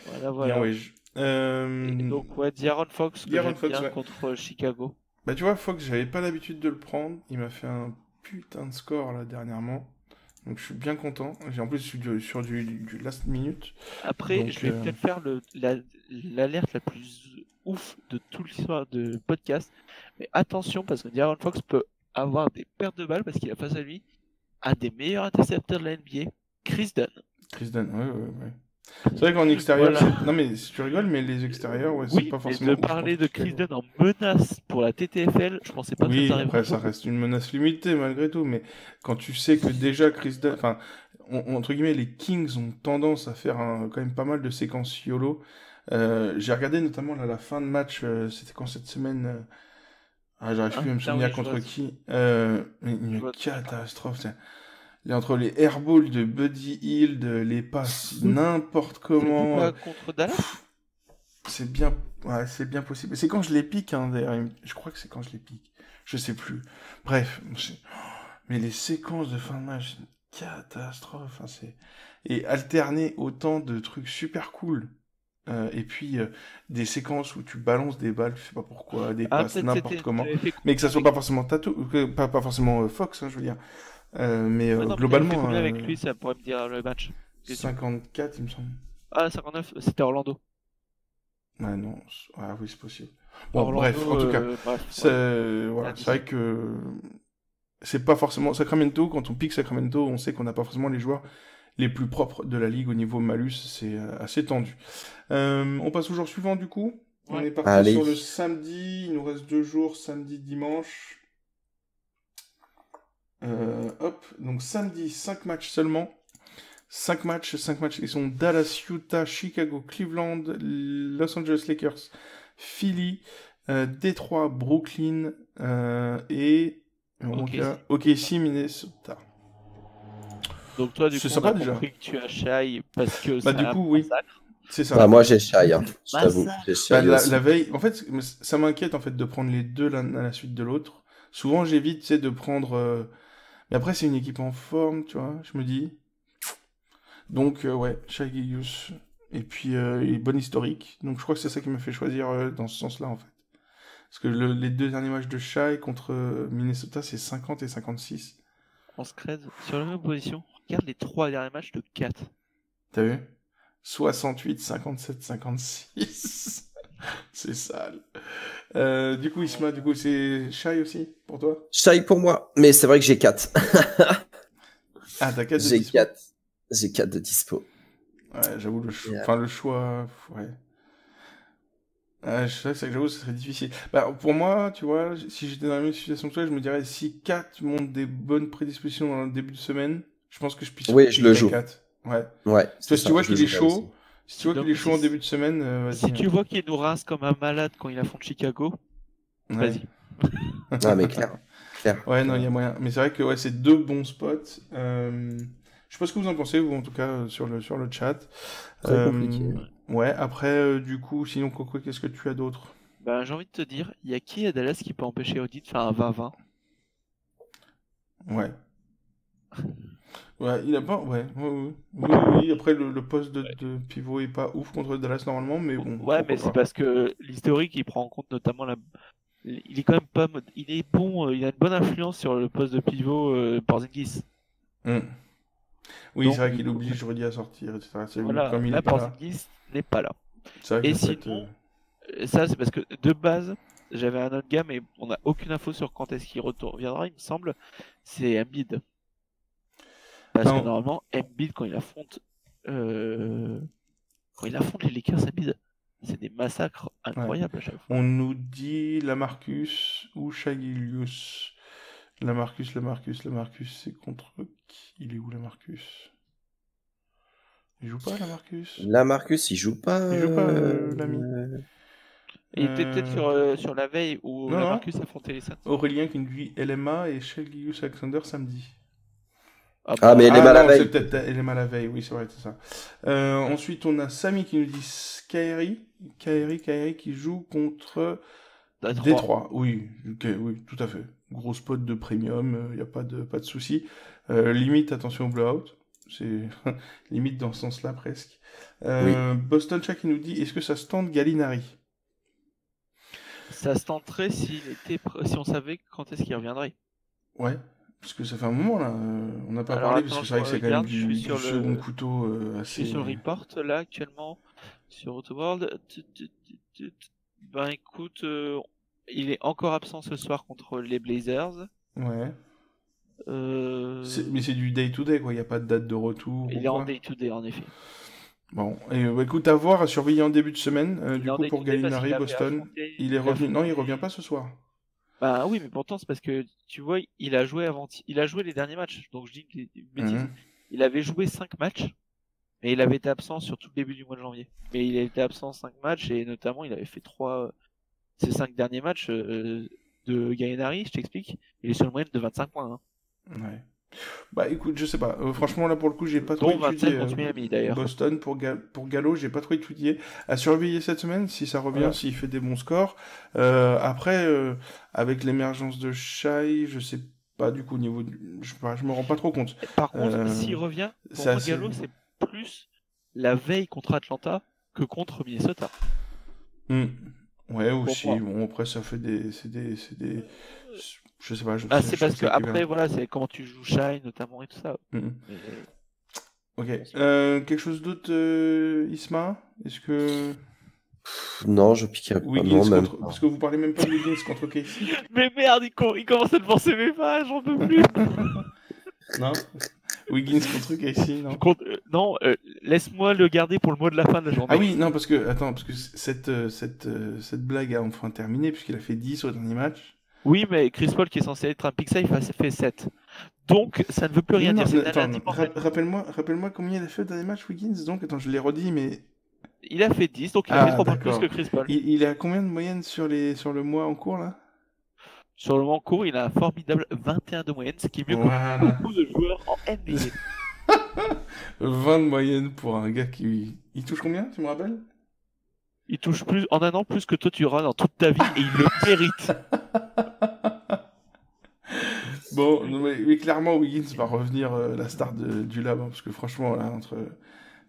Voilà. Bien, ouais. Et donc, ouais, D'Aaron Fox, que D'Aaron j'aime Fox, bien ouais. contre Chicago. Bah, tu vois, Fox, j'avais pas l'habitude de le prendre. Il m'a fait un putain de score, là, dernièrement. Donc, je suis bien content. En plus, je suis sur du last minute. Après, Donc, je vais peut-être faire l'alerte la plus ouf de toute l'histoire de podcast. Mais attention, parce que D'Aaron Fox peut avoir des pertes de balles, parce qu'il a face à lui un des meilleurs intercepteurs de la NBA, Chris Dunn. Chris Dunn, ouais. C'est vrai qu'en extérieur, Voilà. non mais si tu rigoles, mais les extérieurs, ouais, c'est Oui, pas mais forcément de ouf parler contre de Chris Chicago. Dunn en menace pour la TTFL, je pensais pas que Oui, ça arriverait. après, ça reste une menace limitée malgré tout, mais quand tu sais que déjà Chris Dunn, enfin, entre guillemets, les Kings ont tendance à faire quand même pas mal de séquences YOLO. J'ai regardé notamment là, la fin de match, c'était quand cette semaine, j'arrive plus à me souvenir contre qui, mais une catastrophe, entre les airballs de Buddy Hield, les passes n'importe comment, C'était pas contre Dallas? c'est bien, ouais, c'est bien possible. C'est quand je les pique, hein, d'ailleurs. Je crois que c'est quand je les pique. Je sais plus. Bref, mais les séquences de fin de match, c'est une catastrophe. Hein, et alterner autant de trucs super cool. Et puis des séquences où tu balances des balles, je sais pas pourquoi, des passes n'importe comment, mais que ça soit pas forcément pas forcément Fox, hein, je veux dire. Mais non, globalement, avec lui, ça pourrait me dire le match. 54, il me semble. Ah, 59, c'était Orlando. Ouais, non. Ah oui, c'est possible. Bon, Orlando, bref, en tout cas, ouais. c'est vrai que c'est pas forcément Sacramento. Quand on pique Sacramento, on sait qu'on n'a pas forcément les joueurs les plus propres de la ligue au niveau malus. C'est assez tendu. On passe au jour suivant, du coup. On est parti sur le samedi. Il nous reste 2 jours, samedi, dimanche. Donc samedi, 5 matchs seulement. 5 matchs qui sont Dallas, Utah, Chicago, Cleveland, Los Angeles Lakers, Philly, Détroit, Brooklyn et OKC, Minnesota. Donc toi, du coup, on a compris que tu as Shai parce que bah, du coup, oui. C'est ça. Bah, moi, j'ai Shai, hein, je t'avoue. La veille, en fait, ça m'inquiète en fait de prendre les deux l'un à la suite de l'autre. Souvent, j'évite, tu sais, de prendre... Mais après, c'est une équipe en forme, tu vois, je me dis... Donc, ouais, Shai Gilgeous. Et puis, bonne historique. Donc, je crois que c'est ça qui m'a fait choisir dans ce sens-là, en fait. Parce que les 2 derniers matchs de Shai contre Minnesota, c'est 50 et 56. En scred, sur la même position, regarde les 3 derniers matchs de 4. T'as vu? 68, 57, 56. C'est sale. Du coup, Isma, c'est Shai aussi pour toi? Shai pour moi, mais c'est vrai que j'ai 4. Ah, t'as 4 de J'ai dispo. 4. J'ai 4 de dispo. Ouais, j'avoue, le choix. Yeah. Enfin, le choix. Ouais. C'est vrai que j'avoue, ce serait difficile. Bah, pour moi, tu vois, si j'étais dans la même situation que toi, je me dirais si 4 montrent des bonnes prédispositions dans le début de semaine, je pense que je puisse. Oui, je le joue. 4. Ouais. Ouais. Parce que si tu vois qu'il est chaud, si tu vois Donc, qu'il est chaud en si- début de semaine, vas-y. Si tu vois qu'il nous rince comme un malade quand il affronte Chicago, Ouais. vas-y. Ah, mais clair. Ouais, non, il y a moyen. Mais c'est vrai que ouais, c'est 2 bons spots. Je sais pas ce que vous en pensez, vous, en tout cas, sur le chat. Très compliqué. Ouais, après, du coup, sinon, Coco, qu'est-ce que tu as d'autre? Ben, j'ai envie de te dire, il y a qui à Dallas qui peut empêcher Audi de faire un 20-20? Ouais. Ouais, il a pas. Ouais, oui. Après, le poste de pivot est pas ouf contre Dallas normalement, mais bon. Ouais, mais pourquoi c'est pas. parce que l'historique, il prend en compte notamment il est quand même pas. Il est bon, il a une bonne influence sur le poste de pivot Porzingis. Oui, Donc, c'est vrai du qu'il coup, oblige Rudy à sortir, etc. C'est Voilà, comme il là, est pas là. Porzingis n'est pas là. C'est vrai que Et ça peut être, sinon, ça, c'est parce que de base, j'avais un autre gars, mais on n'a aucune info sur quand est-ce qu'il reviendra, il me semble. C'est Embiid. Parce Non. que normalement, Embiid, quand il affronte les Lakers, Embiid, c'est des massacres incroyables à chaque fois. On nous dit Lamarcus ou Shai Gilgeous. Lamarcus, c'est contre qui? Il est où Lamarcus? Il joue pas Lamarcus? Là, Marcus, il joue pas. Il joue pas, l'ami. Il était peut-être sur la veille où Non, Lamarcus affrontait les Suns. Aurélien qui nous dit LMA et Shai Gilgeous-Alexander samedi. Ah, mais LMA la non, veille. c'est peut-être LMA la veille, oui, c'est vrai, c'est ça. Ensuite, on a Samy qui nous dit Kairi qui joue contre Détroit. Oui, oui, tout à fait. Gros spot de premium, il n'y a pas de souci. Limite, attention au blowout. C'est limite dans ce sens-là, presque. Boston Chat qui nous dit est-ce que ça se tente Gallinari? Ça se tenterait si on savait quand est-ce qu'il reviendrait. Ouais. Parce que ça fait un moment là, on n'a pas Alors, parlé, attends, parce que c'est vrai que c'est quand même regarde, je suis du sur second couteau Je assez. suis sur le report là actuellement sur Autoworld. Ben écoute, il est encore absent ce soir contre les Blazers. Ouais. Euh, Mais c'est du day-to-day, quoi, il n'y a pas de date de retour. Il ou est en quoi. day-to-day en effet. Bon, et écoute, à voir, à surveiller en début de semaine. Il Du est en coup, pour day-to-day parce Gallinari, qu'il avait Boston, affronté- il est a revenu. Non, il affronté- revient pas ce soir. Bah oui, mais pourtant c'est parce que tu vois, il a joué les derniers matchs. Donc je dis une bêtise. Mhm. Il avait joué 5 matchs, mais il avait été absent sur tout le début du mois de janvier. Mais il a été absent 5 matchs et notamment il avait fait ces 5 derniers matchs de Gallinari, je t'explique. Il est sur une moyenne de 25 points. Hein. Ouais. Bah écoute, je sais pas. Franchement, là pour le coup, j'ai pas trop Dont 27 étudié contre Miami d'ailleurs. Boston pour Gallo, j'ai pas trop étudié. À surveiller cette semaine, si ça revient, Voilà. s'il fait des bons scores. Après, avec l'émergence de Shai, je sais pas du coup, je me rends pas trop compte. Par contre, s'il revient, pour c'est moi assez- Gallo c'est plus la veille contre Atlanta que contre Minnesota. Ouais, aussi. moi. Bon, après, ça fait c'est des... Je sais pas. C'est parce que après, voilà, c'est comment tu joues Shine notamment et tout ça. Mhm. Mais- Ok. Quelque chose d'autre, Isma? Est-ce que... Non, je piquerai pas. Wiggins Non, même contre... pas. Parce que vous parlez même pas de Wiggins contre Casey. Mais merde, il commence à devancer mes pages, j'en peux plus. Non. Wiggins contre Casey, non. Non, laisse-moi le garder pour le mot de la fin de la journée. Ah oui, non, parce que cette blague a enfin terminé, puisqu'il a fait 10 au dernier match. Oui, mais Chris Paul qui est censé être un pick safe a fait 7. Donc, ça ne veut plus rien Non, dire. C'est attends, un dimension. rappelle-moi combien il a fait au dernier match, Wiggins. Donc, attends, je l'ai redit, mais... Il a fait 10, donc il a fait 3 points de plus d'accord. que Chris Paul. Il est à combien de moyenne sur le mois en cours, là? Sur le moment court, il a un formidable 21 de moyenne, ce qui est mieux Voilà. que beaucoup de joueurs en NBA. 20 de moyenne pour un gars qui... Il touche combien, tu me rappelles? Il touche plus en un an plus que toi tu runs dans toute ta vie et il le mérite. Bon, non, mais clairement, Wiggins va revenir la star du lab, hein, parce que franchement, là, entre...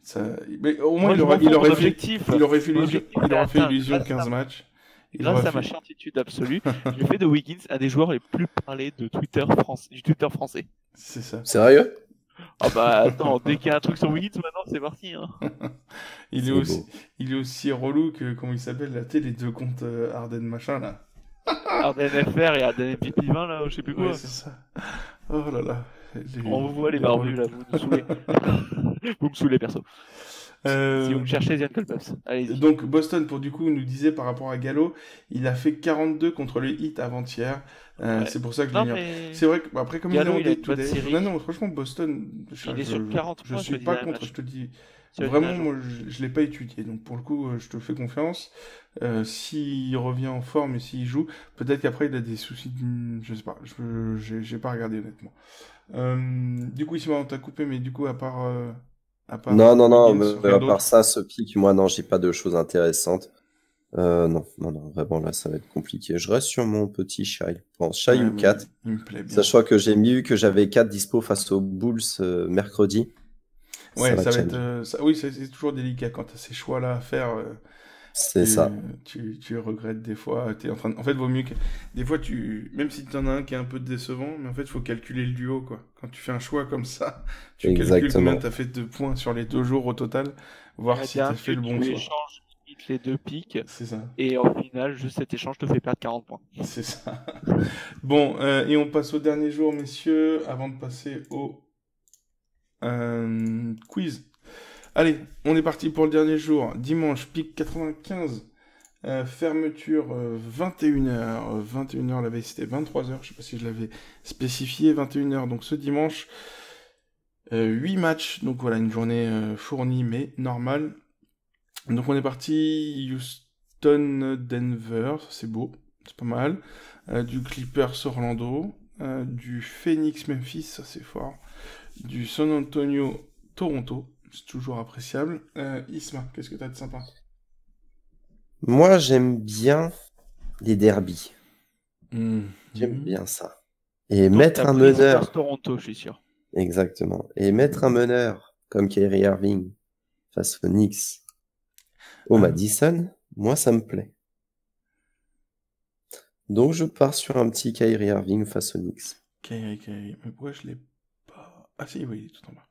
Ça... Mais au moins, Moi, il je aurait m'en fous, mon fait objectif. il aurait fait Mon objectif, illusion c'est de atteindre. 15 matchs. Grâce aurait à ma fait- certitude absolue, j'ai fait de Wiggins un des joueurs les plus parlés de du Twitter français. C'est ça. Sérieux? Ah bah attends, dès qu'il y a un truc sur Wiggins, maintenant c'est parti. Hein. Il est C'est aussi, beau. il est aussi relou que, comment il s'appelle, là, tu sais, les deux comptes Arden machin, là. Arden FR et Arden MVP 20 là, je sais plus quoi. Ouais, c'est ça. Oh là là. On vous voit les barbus là, vous nous saoulez. Vous me saoulez perso. Si vous me cherchez, Zion Colpus. Allez-y. Donc Boston, pour du coup, nous disait par rapport à Gallo, il a fait 42 contre le Heat avant-hier. Ouais. C'est pour ça que je Non l'ai mis. mais. C'est vrai que, bah, après, comme Gallo, il est en il a une bonne day-to-day. série. Non, franchement, Boston, Il est sur 40 je points, suis je te pas dis, contre, match. je te dis. Sur une Vraiment, nage. moi, je l'ai pas étudié. Donc, pour le coup, je te fais confiance. S'il revient en forme et s'il joue, peut-être qu'après, il a des soucis je sais pas. J'ai pas regardé, honnêtement. Du coup, ici, on t'a coupé, mais du coup, à part Non, Wiggins, mais rien à part d'autre. ça, ce pic, moi, non, j'ai pas de choses intéressantes. Non, vraiment, là, ça va être compliqué. Je reste sur mon petit Shai. Bon, Shai Ouais, ou mais 4. il me plaît bien. Sachant que j'ai mis que j'avais 4 dispo face aux Bulls mercredi. Ouais, ça va challenge. être. Oui, c'est toujours délicat quand t'as ces choix-là à faire. C'est ça. Tu regrettes des fois. T'es en train En fait, vaut mieux que. Des fois, même si t'en as un qui est un peu décevant, mais en fait, il faut calculer le duo, quoi. Quand tu fais un choix comme ça, tu calcules Exactement. combien t'as fait de points sur les 2 jours au total, voir si t'as fait le bon tu choix. échanges vite les deux pics, C'est ça. et au final, juste cet échange te fait perdre 40 points. C'est ça. Bon, et on passe au dernier jour, messieurs, avant de passer au quiz. Allez, on est parti pour le dernier jour. Dimanche, pic 95. Fermeture 21h. 21h, la veille c'était 23h. Je sais pas si je l'avais spécifié. 21h, donc ce dimanche. 8 matchs. Donc voilà, une journée fournie mais normale. Donc on est parti. Houston-Denver. C'est beau. C'est pas mal. Du Clippers-Orlando. Du Phoenix-Memphis. Ça c'est fort. Du San Antonio-Toronto. C'est toujours appréciable. Isma, qu'est-ce que t'as de sympa? Moi, j'aime bien les derbies. J'aime Mhm. bien ça. Et Donc, mettre t'as un pris meneur. Spurs Toronto, je suis sûr. Exactement. Et mettre un meneur comme Kyrie Irving face aux Knicks au Ah. Madison, moi, ça me plaît. Donc, je pars sur un petit Kyrie Irving face aux Knicks. Kyrie. Mais pourquoi je l'ai pas... Ah si, oui, il est tout en bas.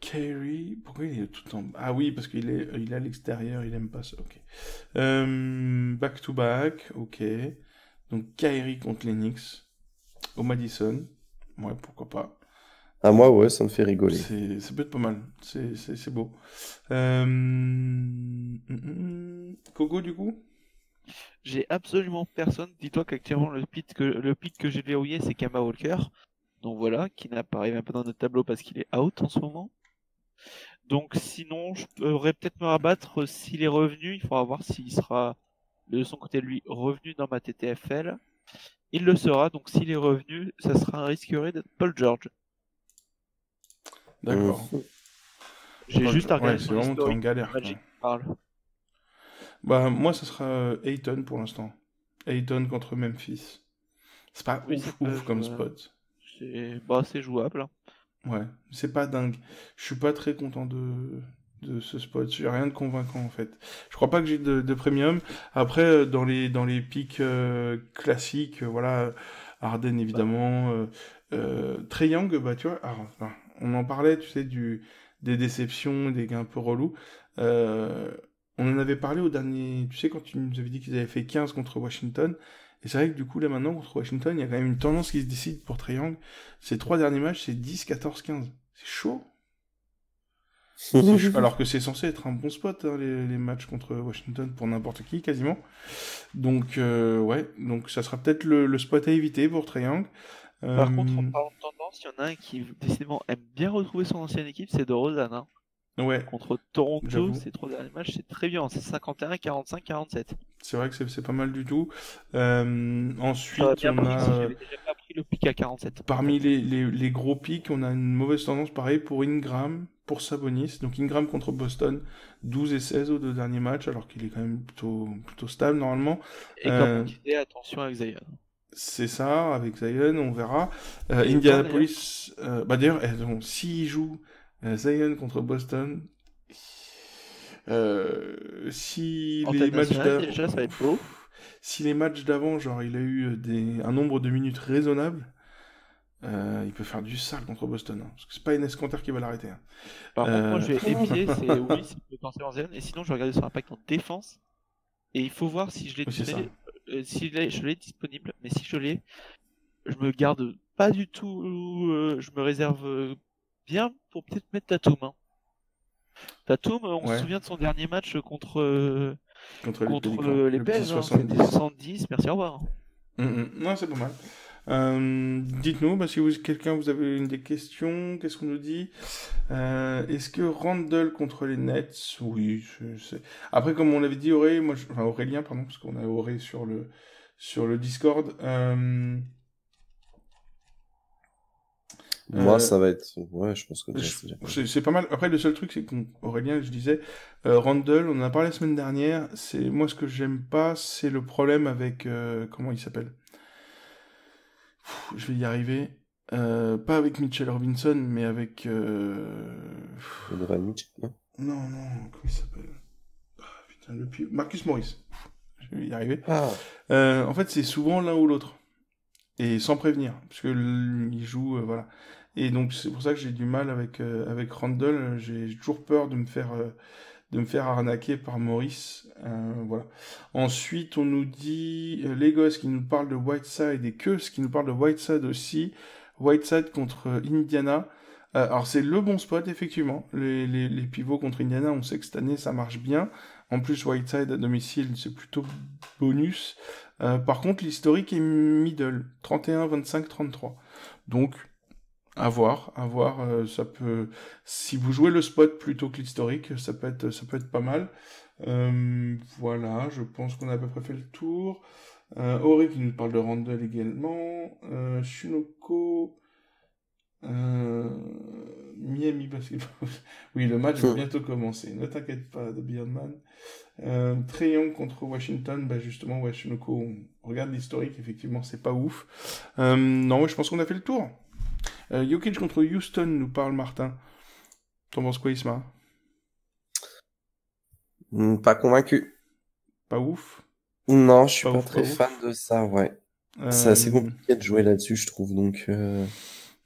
Kyrie, pourquoi il est tout en bas? Ah oui, parce qu'il est à l'extérieur, il aime pas ça. Ok. Back to back, ok. Donc Kyrie contre les Knicks au Madison. Ouais, pourquoi pas. Ah, moi, ouais, ça me fait rigoler. Ça peut être pas mal. C'est beau. Coco, du coup? J'ai absolument personne. Dis-toi qu'actuellement, le pic que j'ai verrouillé, c'est Kemba Walker. Donc voilà, qui n'apparaît même pas dans notre tableau parce qu'il est out en ce moment. Donc sinon, je pourrais peut-être me rabattre s'il est revenu. Il faudra voir s'il sera de son côté lui revenu dans ma TTFL. Il le sera, donc s'il est revenu, ça risquerait d'être Paul George. D'accord. J'ai Paul juste à George. regarder Ouais, c'est son vraiment t'es en historique. galère, quoi. Magic parle. Bah, moi, ça sera Ayton pour l'instant. Ayton contre Memphis. C'est pas Oui, ça peut ouf comme jouer. spot. C'est jouable. Hein. Ouais, c'est pas dingue. Je suis pas très content de ce spot. J'ai rien de convaincant en fait. Je crois pas que j'ai de premium. Après, dans les pics classiques, voilà, Harden évidemment, Trae Young, bah tu vois, enfin, on en parlait, tu sais, des déceptions, des gars un peu relous. On en avait parlé au dernier, tu sais, quand tu nous avais dit qu'ils avaient fait 15 contre Washington. Et c'est vrai que du coup, là maintenant, contre Washington, il y a quand même une tendance qui se décide pour Trae Young. Ces 3 derniers matchs, c'est 10, 14, 15. C'est chaud. C'est chaud. Alors que c'est censé être un bon spot, hein, les matchs contre Washington pour n'importe qui, quasiment. Donc, ouais, donc ça sera peut-être le spot à éviter pour Trae Young. Par contre, en parlant de tendance, il y en a un qui décidément aime bien retrouver son ancienne équipe, c'est DeRozan. Hein. Ouais, Contre Toronto, j'avoue. ces 3 derniers matchs, c'est très bien. C'est 51, 45, 47. C'est vrai que c'est pas mal du tout. J'aurais Ensuite, bien on pris si a, j'avais déjà pas pris le pic à 47. parmi les gros pics, on a une mauvaise tendance, pareil, pour Ingram, pour Sabonis. Donc Ingram contre Boston, 12 et 16 aux 2 derniers matchs, alors qu'il est quand même plutôt stable normalement. Et comme on disait, attention avec Zion. C'est ça, avec Zion, on verra. Et Indianapolis, bah d'ailleurs, s'il joue Zion contre Boston, Si En les tête matchs nationale, d'avant, déjà, ça va être beau. si les matchs d'avant, genre il a eu un nombre de minutes raisonnable, il peut faire du sale contre Boston, hein, parce que c'est pas Enes Kanter qui va l'arrêter, hein. Par contre, moi, Euh, je vais épier, c'est oui, c'est potentiellement zone. Et sinon, je vais regarder sur Impact en défense. Et il faut voir si je l'ai Oui, c'est ça. je l'ai disponible. Mais si je l'ai, je me garde pas du tout. Je me réserve bien pour peut-être mettre Tatum. Hein. Tatum, on se Ouais. souvient de son dernier match contre Contre les contre Pélicans, les le petit Pels. Hein. 70. C'était 70. Merci, au revoir. Non, c'est pas mal. Dites-nous, si quelqu'un vous avez des questions, qu'est-ce qu'on nous dit? Est-ce que Randle contre les Nets? Oui, après, comme on l'avait dit, Aurélien, pardon, parce qu'on a Auré sur le Discord. Moi, ça va être. Ouais, je pense que C'est pas mal. Après, le seul truc, c'est qu'Aurélien, je disais, Randle, on en a parlé la semaine dernière. Moi, ce que j'aime pas, c'est le problème avec comment il s'appelle? Je vais y arriver. Pas avec Mitchell Robinson, mais avec. Donovan Mitchell, non? Non, comment il s'appelle? Putain, Marcus Morris. Je vais y arriver. En fait, c'est souvent l'un ou l'autre. Et sans prévenir. Parce que il joue. Voilà. Et donc, c'est pour ça que j'ai du mal avec Randle. J'ai toujours peur de me faire arnaquer par Morris. Voilà. Ensuite, on nous dit Legos qui nous parle de Whiteside et Keus qui nous parle de Whiteside aussi. Whiteside contre Indiana. Alors, c'est le bon spot, effectivement. Les pivots contre Indiana, on sait que cette année, ça marche bien. En plus, Whiteside à domicile, c'est plutôt bonus. Par contre, l'historique est middle. 31, 25, 33. Donc, à voir, ça peut, si vous jouez le spot plutôt que l'historique, ça peut être pas mal. Voilà, je pense qu'on a à peu près fait le tour. Auré qui nous parle de Randle également. Shunoko, Miami Basketball. Oui, le match va bientôt commencer. Ne t'inquiète pas, The Beardman. Trae Young contre Washington, justement, Shunoko, on regarde l'historique, effectivement, c'est pas ouf. Non, je pense qu'on a fait le tour. Jokic contre Houston, nous parle Martin. T'en penses quoi, Isma? Pas convaincu. Pas ouf? Non, je suis pas ouf, très fan de ça, ouais. C'est assez compliqué de jouer là-dessus, je trouve, donc... Ouais,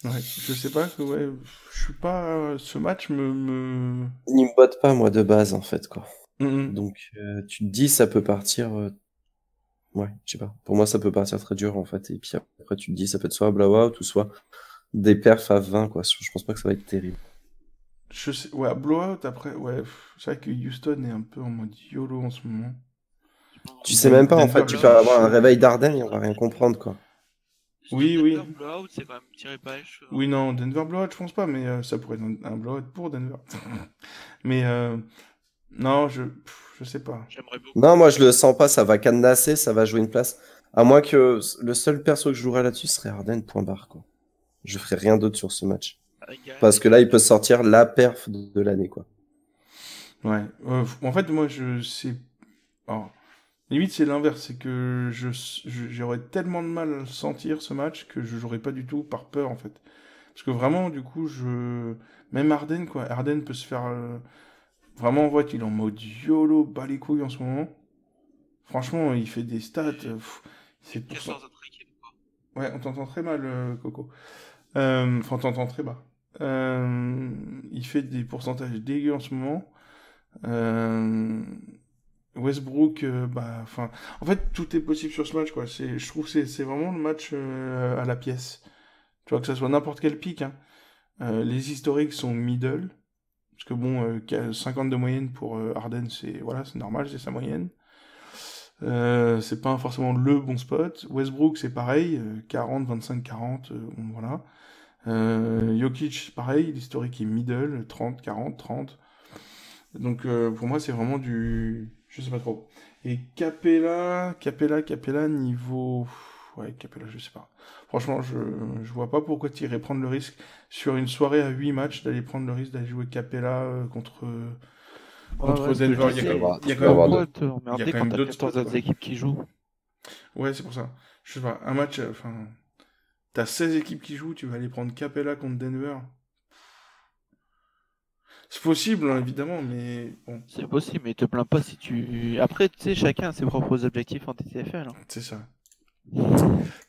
je sais pas, je suis pas... ce match Il me botte pas, moi, de base, en fait, quoi. Donc, tu te dis, ça peut partir... Ouais, je sais pas. Pour moi, ça peut partir très dur, en fait. Et puis après, tu te dis, ça peut être soit blowout ou soit des perfs à 20, quoi. Je pense pas que ça va être terrible. Je sais, ouais, blowout, après, ouais. C'est vrai que Houston est un peu en mode YOLO en ce moment. Tu sais même pas, en fait, tu peux avoir un réveil d'Ardennes et on va rien comprendre, quoi. Oui. Blowout, c'est quand même tiré par les cheveux. Oui, non, Denver blowout, je pense pas, mais ça pourrait être un blowout pour Denver. Mais non, je sais pas. J'aimerais beaucoup. Non, moi je le sens pas, ça va cadenasser, ça va jouer une place. À moins que le seul perso que je jouerais là-dessus serait Harden, point barre, quoi. Je ferais rien d'autre sur ce match. Parce que là, il peut sortir la perf de l'année, quoi. Ouais. En fait, moi, limite, c'est l'inverse. C'est que j'aurais tellement de mal à le sentir, ce match, que je jouerais pas du tout par peur, en fait. Parce que vraiment, du coup, même Harden, quoi. Harden peut se faire... Vraiment, on voit qu'il est en mode YOLO, bas les couilles en ce moment. Franchement, il fait des stats... c'est pour ça. Ouais, on t'entend très mal, Coco. Enfin, on t'entend très bas. Il fait des pourcentages dégueux en ce moment. Westbrook, en fait, tout est possible sur ce match, quoi. Je trouve que c'est vraiment le match à la pièce. Tu vois, que ça soit n'importe quel pic, hein. Les historiques sont middle. Parce que bon, 50 de moyenne pour Harden, c'est normal, c'est sa moyenne. C'est pas forcément le bon spot. Westbrook, c'est pareil, 40, 25, 40, voilà. Jokic, pareil, l'historique est middle, 30, 40, 30. Donc pour moi, c'est vraiment du... Je sais pas trop. Et Capella, niveau... Ouais, Capella, je sais pas. Franchement, je vois pas pourquoi tu irais prendre le risque sur une soirée à 8 matchs d'aller prendre le risque d'aller jouer Capella contre Denver. Il y a quand même d'autres 14 autres équipes qui jouent. Ouais, c'est pour ça. Je sais pas, un match... T'as 16 équipes qui jouent, tu vas aller prendre Capella contre Denver. C'est possible, hein, évidemment, mais bon, C'est possible, mais te plains pas si tu. Après, tu sais, chacun a ses propres objectifs en TTFL. Hein. c'est ça.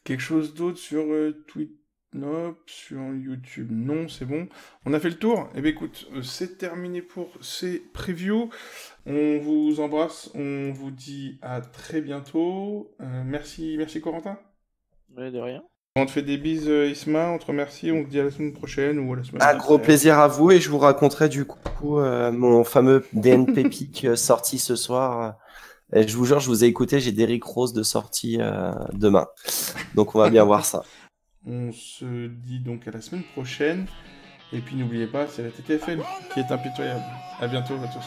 Quelque chose d'autre sur Twitch? Nope, sur YouTube, non, c'est bon. On a fait le tour. Eh bien, écoute, c'est terminé pour ces previews. On vous embrasse, on vous dit à très bientôt. Merci Corentin. Ouais, de rien. On te fait des bises, Isma, on te remercie, on te dit à la semaine prochaine ou à la semaine Un gros d'après. plaisir à vous et je vous raconterai du coup mon fameux DNP Pick sorti ce soir. Et je vous jure, je vous ai écouté, j'ai Derrick Rose de sortie demain. Donc on va bien voir ça. On se dit donc à la semaine prochaine. Et puis n'oubliez pas, c'est la TTFL qui est impitoyable. À bientôt à tous.